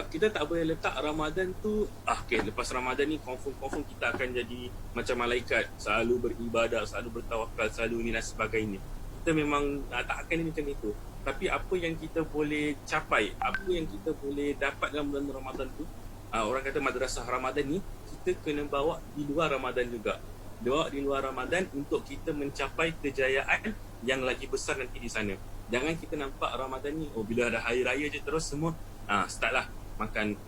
kita tak boleh letak Ramadan tu lepas Ramadan ni confirm kita akan jadi macam malaikat, selalu beribadah, selalu bertawakal, selalu ini dan sebagainya. Kita memang tak akan macam itu. Tapi apa yang kita boleh capai, apa yang kita boleh dapat dalam bulan Ramadan tu, orang kata madrasah Ramadan ni, kita kena bawa di luar Ramadan juga. Bawa di luar Ramadan untuk kita mencapai kejayaan yang lagi besar nanti di sana. Jangan kita nampak Ramadan ni, bila ada hari raya je terus semua start lah makan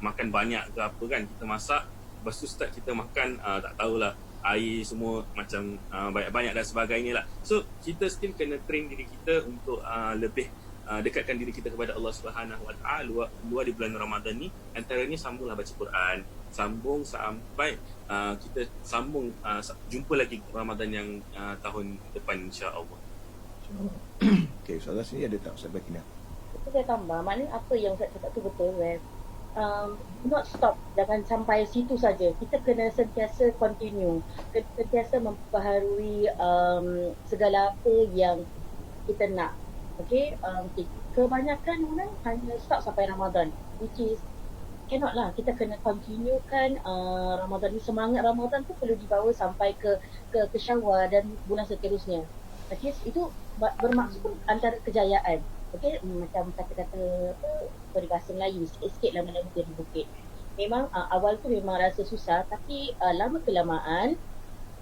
makan banyak ke apa kan, kita masak, lepas tu start kita makan tak tahulah, air semua macam banyak-banyak dan sebagainya lah. So kita still kena train diri kita untuk lebih dekatkan diri kita kepada Allah Subhanahu Wa Taala luar di bulan Ramadan ni. Antaranya sambunglah baca Quran, sambung sampai kita sambung jumpa lagi Ramadan yang tahun depan insya-Allah. Okey, Ustazah sini ada tak Ustaz Batina? Saya tambah, maknanya apa yang Ustaz cakap tu betul kan. Not stop, jangan sampai situ saja. Kita kena sentiasa continue, sentiasa memperbaharui segala apa yang kita nak. Kebanyakan orang hanya stop sampai Ramadan. which is cannot lah, kita kena continuekan Ramadan ni. Semangat Ramadan tu perlu dibawa sampai ke Syawal dan bulan seterusnya. Okay, itu bermaksud pun antara kejayaan. Okay, macam kata-kata peribahasa Melayu, sikit-sikit lah menaiki dari bukit. Memang awal tu memang rasa susah, tapi lama kelamaan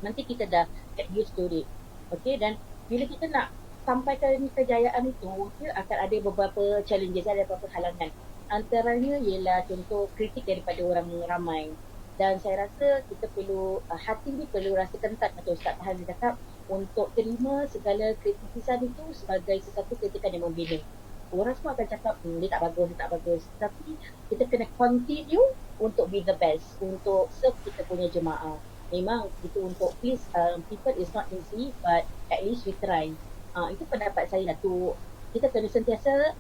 nanti kita dah get used to it. Okay, dan bila kita nak sampaikan kejayaan itu, akan ada beberapa challenges, ada beberapa halangan. Antaranya ialah contoh kritik daripada orang ramai. Dan saya rasa kita perlu, hati ni perlu rasa kentat macam Ustaz Tahan cakap, untuk terima segala kritisisan itu sebagai sesuatu kritikan yang membina. Orang semua akan cakap, dia tak bagus, dia tak bagus. Tapi kita kena continue untuk be the best, untuk serve kita punya jemaah. Memang itu untuk please people is not easy, but at least we try. Itu pendapat saya lah tu. Kita kena sentiasa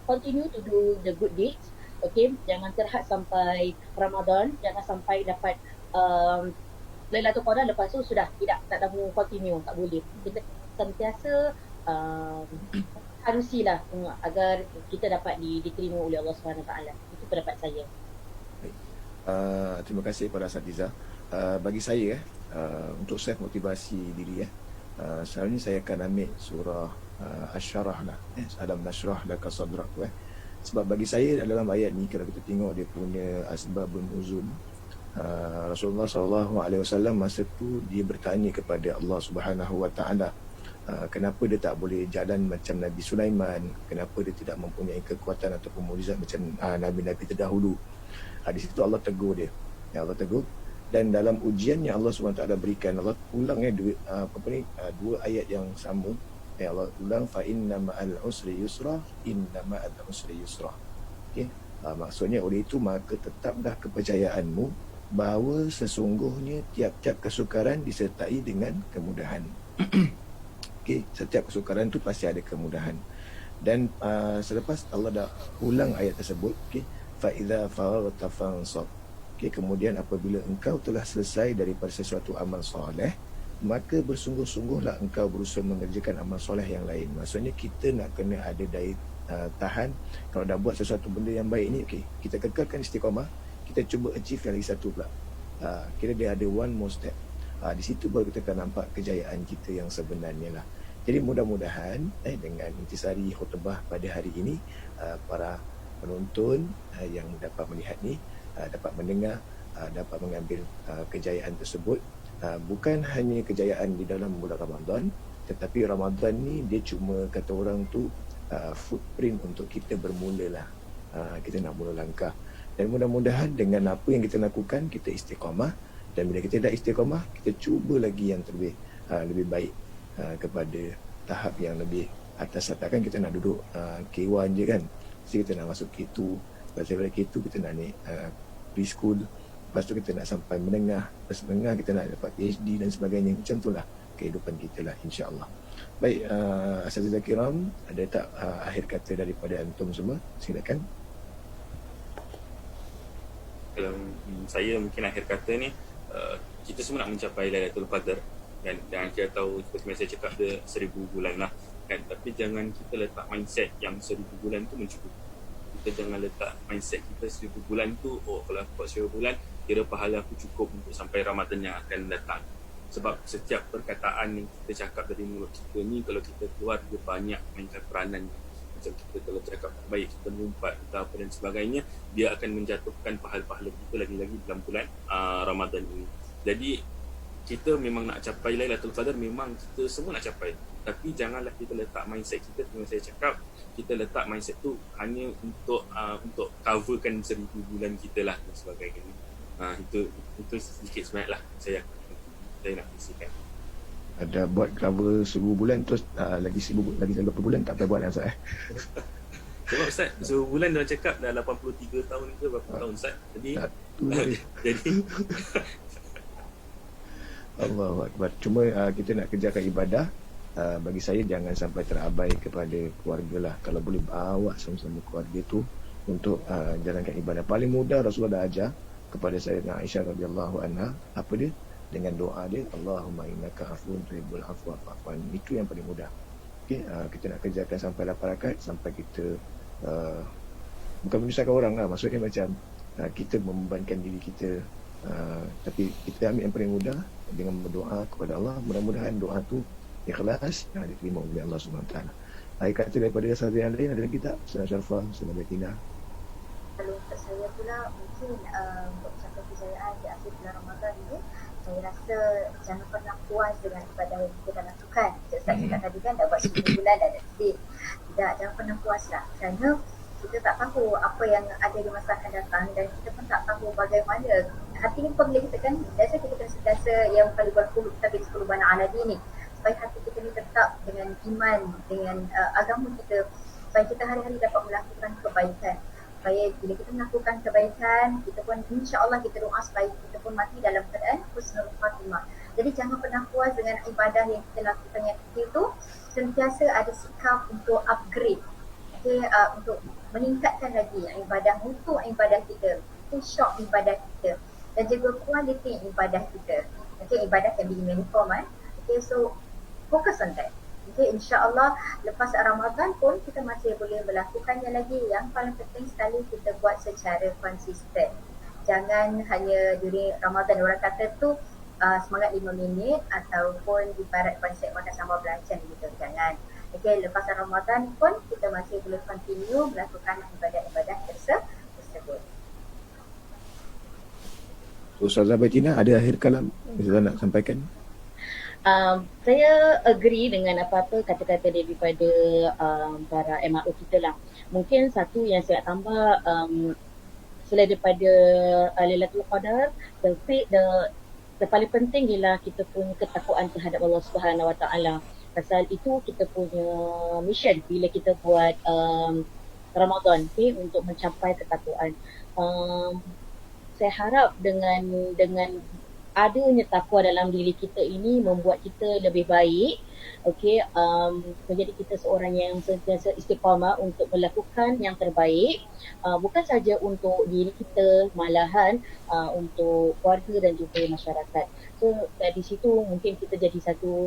continue to do the good deeds. Okay, jangan terhad sampai Ramadan, jangan sampai dapat Lailatul Qadar lepas tu sudah tak mahu continue, tak boleh. Kita sentiasa harusilah agar kita dapat diterima oleh Allah SWT. Itu pendapat saya. Terima kasih kepada Asatiza. Bagi saya untuk self motivasi diri sekarang ni saya akan ambil surah Asy-Syarah lah, Alam Nashrah Laka Sadrak tu sebab bagi saya dalam ayat ni kalau kita tengok dia punya asbabun nuzul, Rasulullah SAW masa tu dia bertanya kepada Allah Subhanahu Wa Taala, kenapa dia tak boleh jalan macam Nabi Sulaiman, kenapa dia tidak mempunyai kekuatan ataupun mukjizat macam nabi-nabi terdahulu. Di situ Allah tegur dia, Allah tegur. Dan dalam ujian yang Allah SWT berikan, Allah ulang dua ayat yang sama. Allah ulang, fa inna ma'al usri yusra, inna ma'al usri yusra. Okay? Maksudnya oleh itu maka tetaplah kepercayaanmu bahawa sesungguhnya tiap-tiap kesukaran disertai dengan kemudahan. Okay? Setiap kesukaran tu pasti ada kemudahan. Dan selepas Allah dah ulang ayat tersebut, okay? Fa idza faragta fansab. Okay, kemudian apabila engkau telah selesai daripada sesuatu amal soleh, maka bersungguh-sungguhlah engkau berusaha mengerjakan amal soleh yang lain. Maksudnya kita nak kena ada daya tahan. Kalau dah buat sesuatu benda yang baik ni, okay, kita kekalkan istiqamah, kita cuba achieve yang lagi satu pula. Kira dia ada one more step. Di situ baru kita akan nampak kejayaan kita yang sebenarnya lah. Jadi mudah-mudahan dengan intisari khutbah pada hari ini, para penonton yang dapat melihat ni dapat mendengar, dapat mengambil kejayaan tersebut. Bukan hanya kejayaan di dalam bulan Ramadan, tetapi Ramadan ni dia cuma kata orang tu footprint untuk kita bermula lah. Kita nak mula langkah. Dan mudah-mudahan dengan apa yang kita lakukan, kita istiqamah. Dan bila kita dah istiqamah, kita cuba lagi yang lebih baik kepada tahap yang lebih atas. Takkan kita nak duduk K1 je kan. Mesti kita nak masuk K2. Lepas daripada K2 kita nak naik preschool. Lepas tu kita nak sampai menengah. Lepas menengah kita nak dapat PhD dan sebagainya. Macam itulah kehidupan kita lah, insyaAllah. Baik, Asatidzah Kiram, ada tak akhir kata daripada antum semua? Silakan. Kalau saya mungkin akhir kata ni, kita semua nak mencapai Lailatul Qadar kan, dan kita tahu seperti saya cakap dia 1000 bulan lah kan, tapi jangan kita letak mindset yang 1000 bulan tu mencukupi. Kita jangan letak mindset kita 1000 bulan tu, oh kalau aku buat 1000 bulan kira pahala aku cukup untuk sampai Ramadan yang akan datang. Sebab setiap perkataan yang kita cakap dari mulut kita ni, kalau kita keluar dia banyak mainkan peranan. Macam kita kalau cakap baik, kita mengumpat atau apa dan sebagainya, dia akan menjatuhkan pahala-pahala kita lagi-lagi dalam bulan Ramadan ini. Jadi kita memang nak capai Lailatul Qadar, memang kita semua nak capai. Tapi janganlah kita letak mindset kita, dengan saya cakap, kita letak mindset tu hanya untuk coverkan 1000 bulan kita lah dan sebagainya. Itu sedikit sebenarnya lah saya nak kongsikan. Ada buat cover 1000 bulan terus lagi 10 bulan tak payah buat lah Ustaz. Sebab Ustaz 10 bulan dah cakap dah 83 tahun ke berapa tahun Ustaz. Jadi jadi Allahu Akbar. Cuma kita nak kerjakan ibadah. Bagi saya jangan sampai terabai kepada keluarga lah. Kalau boleh bawa sama-sama keluarga tu untuk jalankan ibadah. Paling mudah Rasulullah dah ajar kepada Sayyidatina Aisyah radhiyallahu anha, apa dia? Dengan doa dia, Allahumma innaka afuwun tuhibbul afwa fa'fu anni. Itu yang paling mudah. Okey, kita nak kerjakan sampai 8 rakaat sampai kita bukan menyusahkan orang lah, maksudnya macam kita membebankan diri kita, tapi kita ambil yang paling mudah dengan berdoa kepada Allah. Mudah-mudahan doa tu ikhlas dan diterima oleh Allah SWT. Akhir kata daripada sahabat yang lain ada lagi tak? Sahabat Syarifah, sahabat Betina. Kalau untuk saya pula, mungkin untuk mencapai kejayaan di akhir bulan Ramadan ini, saya rasa jangan pernah puas dengan ibadah yang kita dah lakukan. Ustaz cakap tadi kan dah buat 10 bulan dah nasib. Tidak, jangan pernah puas lah. Kerana kita tak tahu apa yang ada di masa akan datang dan kita pun tak tahu bagaimana. Hati ni pun bila kita kan, biasa kita kena sentiasa yang paling berkulub tapi 10 bana aladi ni. Supaya hati kita ni tetap dengan iman, dengan agama kita. Supaya kita hari-hari dapat melakukan kebaikan. Supaya bila kita melakukan kebaikan, kita pun insya-Allah kita doa supaya kita pun mati dalam keadaan husnul khatimah. Jadi jangan pernah puas dengan ibadah yang kita lakukan yang kecil tu. Sentiasa ada sikap untuk upgrade. Okay, untuk meningkatkan lagi ibadah, untuk ibadah kita, shop ibadah kita dan juga kualiti ibadah kita. Okay, ibadah can be uniform Okay, so focus on that. Okay, insya-Allah lepas Ramadan pun kita masih boleh melakukannya lagi. Yang paling penting sekali kita buat secara konsisten. Jangan hanya diri Ramadan orang kata tu semangat 5 minit ataupun ibarat konsep makan sambal belacan gitu. Jangan. Okay, lepas Ramadan pun kita masih boleh continue melakukan ibadah-ibadah tersebut. Ustazah Betina, ada akhir kalam Ustazah nak sampaikan? Saya agree dengan apa-apa kata-kata daripada para MRO kita lah. Mungkin satu yang saya nak tambah, selain daripada Lailatul Qadar, the paling penting ialah kita punya ketakwaan terhadap Allah Subhanahu Wa Taala. Pasal itu kita punya mission bila kita buat Ramadan, okay, untuk mencapai ketakwaan. Saya harap dengan adanya takwa dalam diri kita ini membuat kita lebih baik, okay, menjadi kita seorang yang sentiasa istiqamah untuk melakukan yang terbaik, bukan saja untuk diri kita, malahan untuk keluarga dan juga masyarakat. So dari situ mungkin kita jadi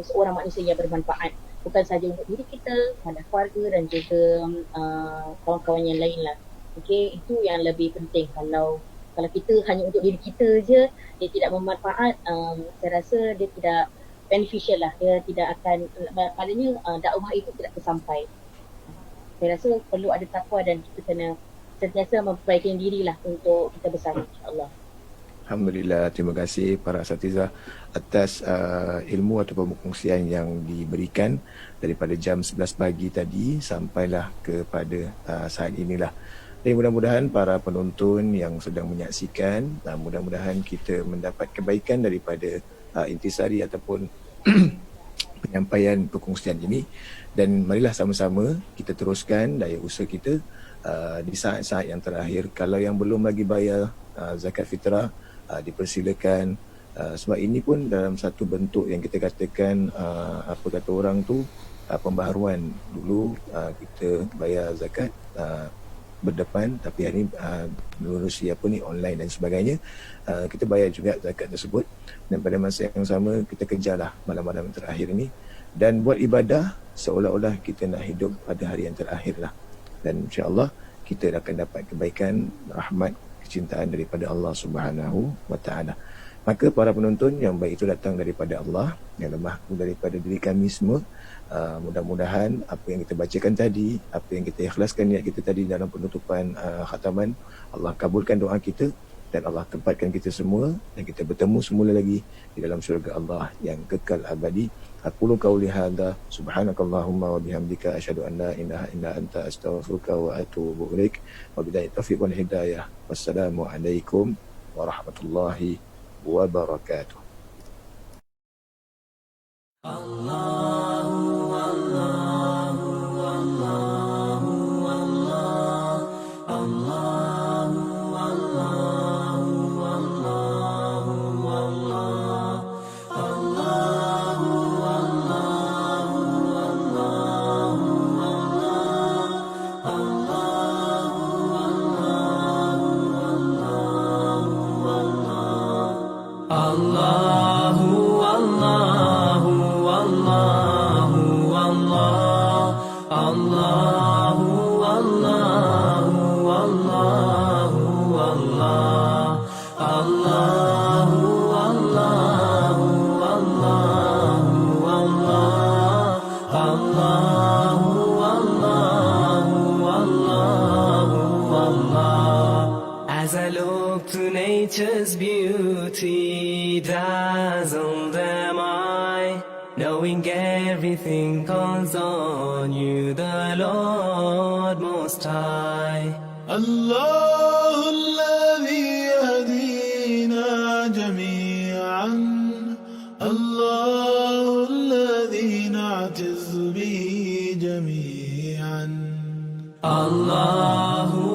seorang manusia yang bermanfaat, bukan saja untuk diri kita, malah keluarga dan juga kawan-kawan yang lain lah. Okay, itu yang lebih penting. Kalau kita hanya untuk diri kita je, dia tidak bermanfaat, saya rasa dia tidak beneficial lah. Dia tidak akan, maknanya dakwah itu tidak tersampai. Saya rasa perlu ada takwa dan kita kena sentiasa memperbaiki diri lah untuk kita bersama, insyaAllah. Alhamdulillah, terima kasih para asatizah atas ilmu atau perkongsian yang diberikan daripada jam 11 pagi tadi sampailah kepada saat inilah. Dan mudah-mudahan para penonton yang sedang menyaksikan, mudah-mudahan kita mendapat kebaikan daripada intisari ataupun penyampaian perkongsian ini. Dan marilah sama-sama kita teruskan daya usaha kita di saat-saat yang terakhir. Kalau yang belum lagi bayar zakat fitrah, dipersilakan. Sebab ini pun dalam satu bentuk yang kita katakan, apa kata orang tu, pembaharuan. Dulu kita bayar zakat berdepan, tapi hari ini menerusi online dan sebagainya, kita bayar juga zakat tersebut. Dan pada masa yang sama kita kejarlah malam-malam terakhir ini dan buat ibadah seolah-olah kita nak hidup pada hari yang terakhir lah. Dan insya-Allah kita akan dapat kebaikan, rahmat, kecintaan daripada Allah Subhanahu Wa Taala. Maka para penonton yang baik itu datang daripada Allah, yang lemah daripada diri kami semua. Mudah-mudahan apa yang kita bacakan tadi, apa yang kita ikhlaskan niat kita tadi dalam penutupan khataman, Allah kabulkan doa kita dan Allah tempatkan kita semua dan kita bertemu semula lagi di dalam syurga Allah yang kekal abadi. Aqulu qawli hadza subhanakallahumma wa bihamdika asyhadu an la ilaha illa anta astaghfiruka wa atubu ilaik. Wa billahi taufiq wal hidayah. Wassalamu alaikum warahmatullahi wabarakatuh. Allahu Allahu Allah everything calls on you, the Lord Most High. الله الذي يهدينا جميعا، الله الذي نعتز به جميعا. الله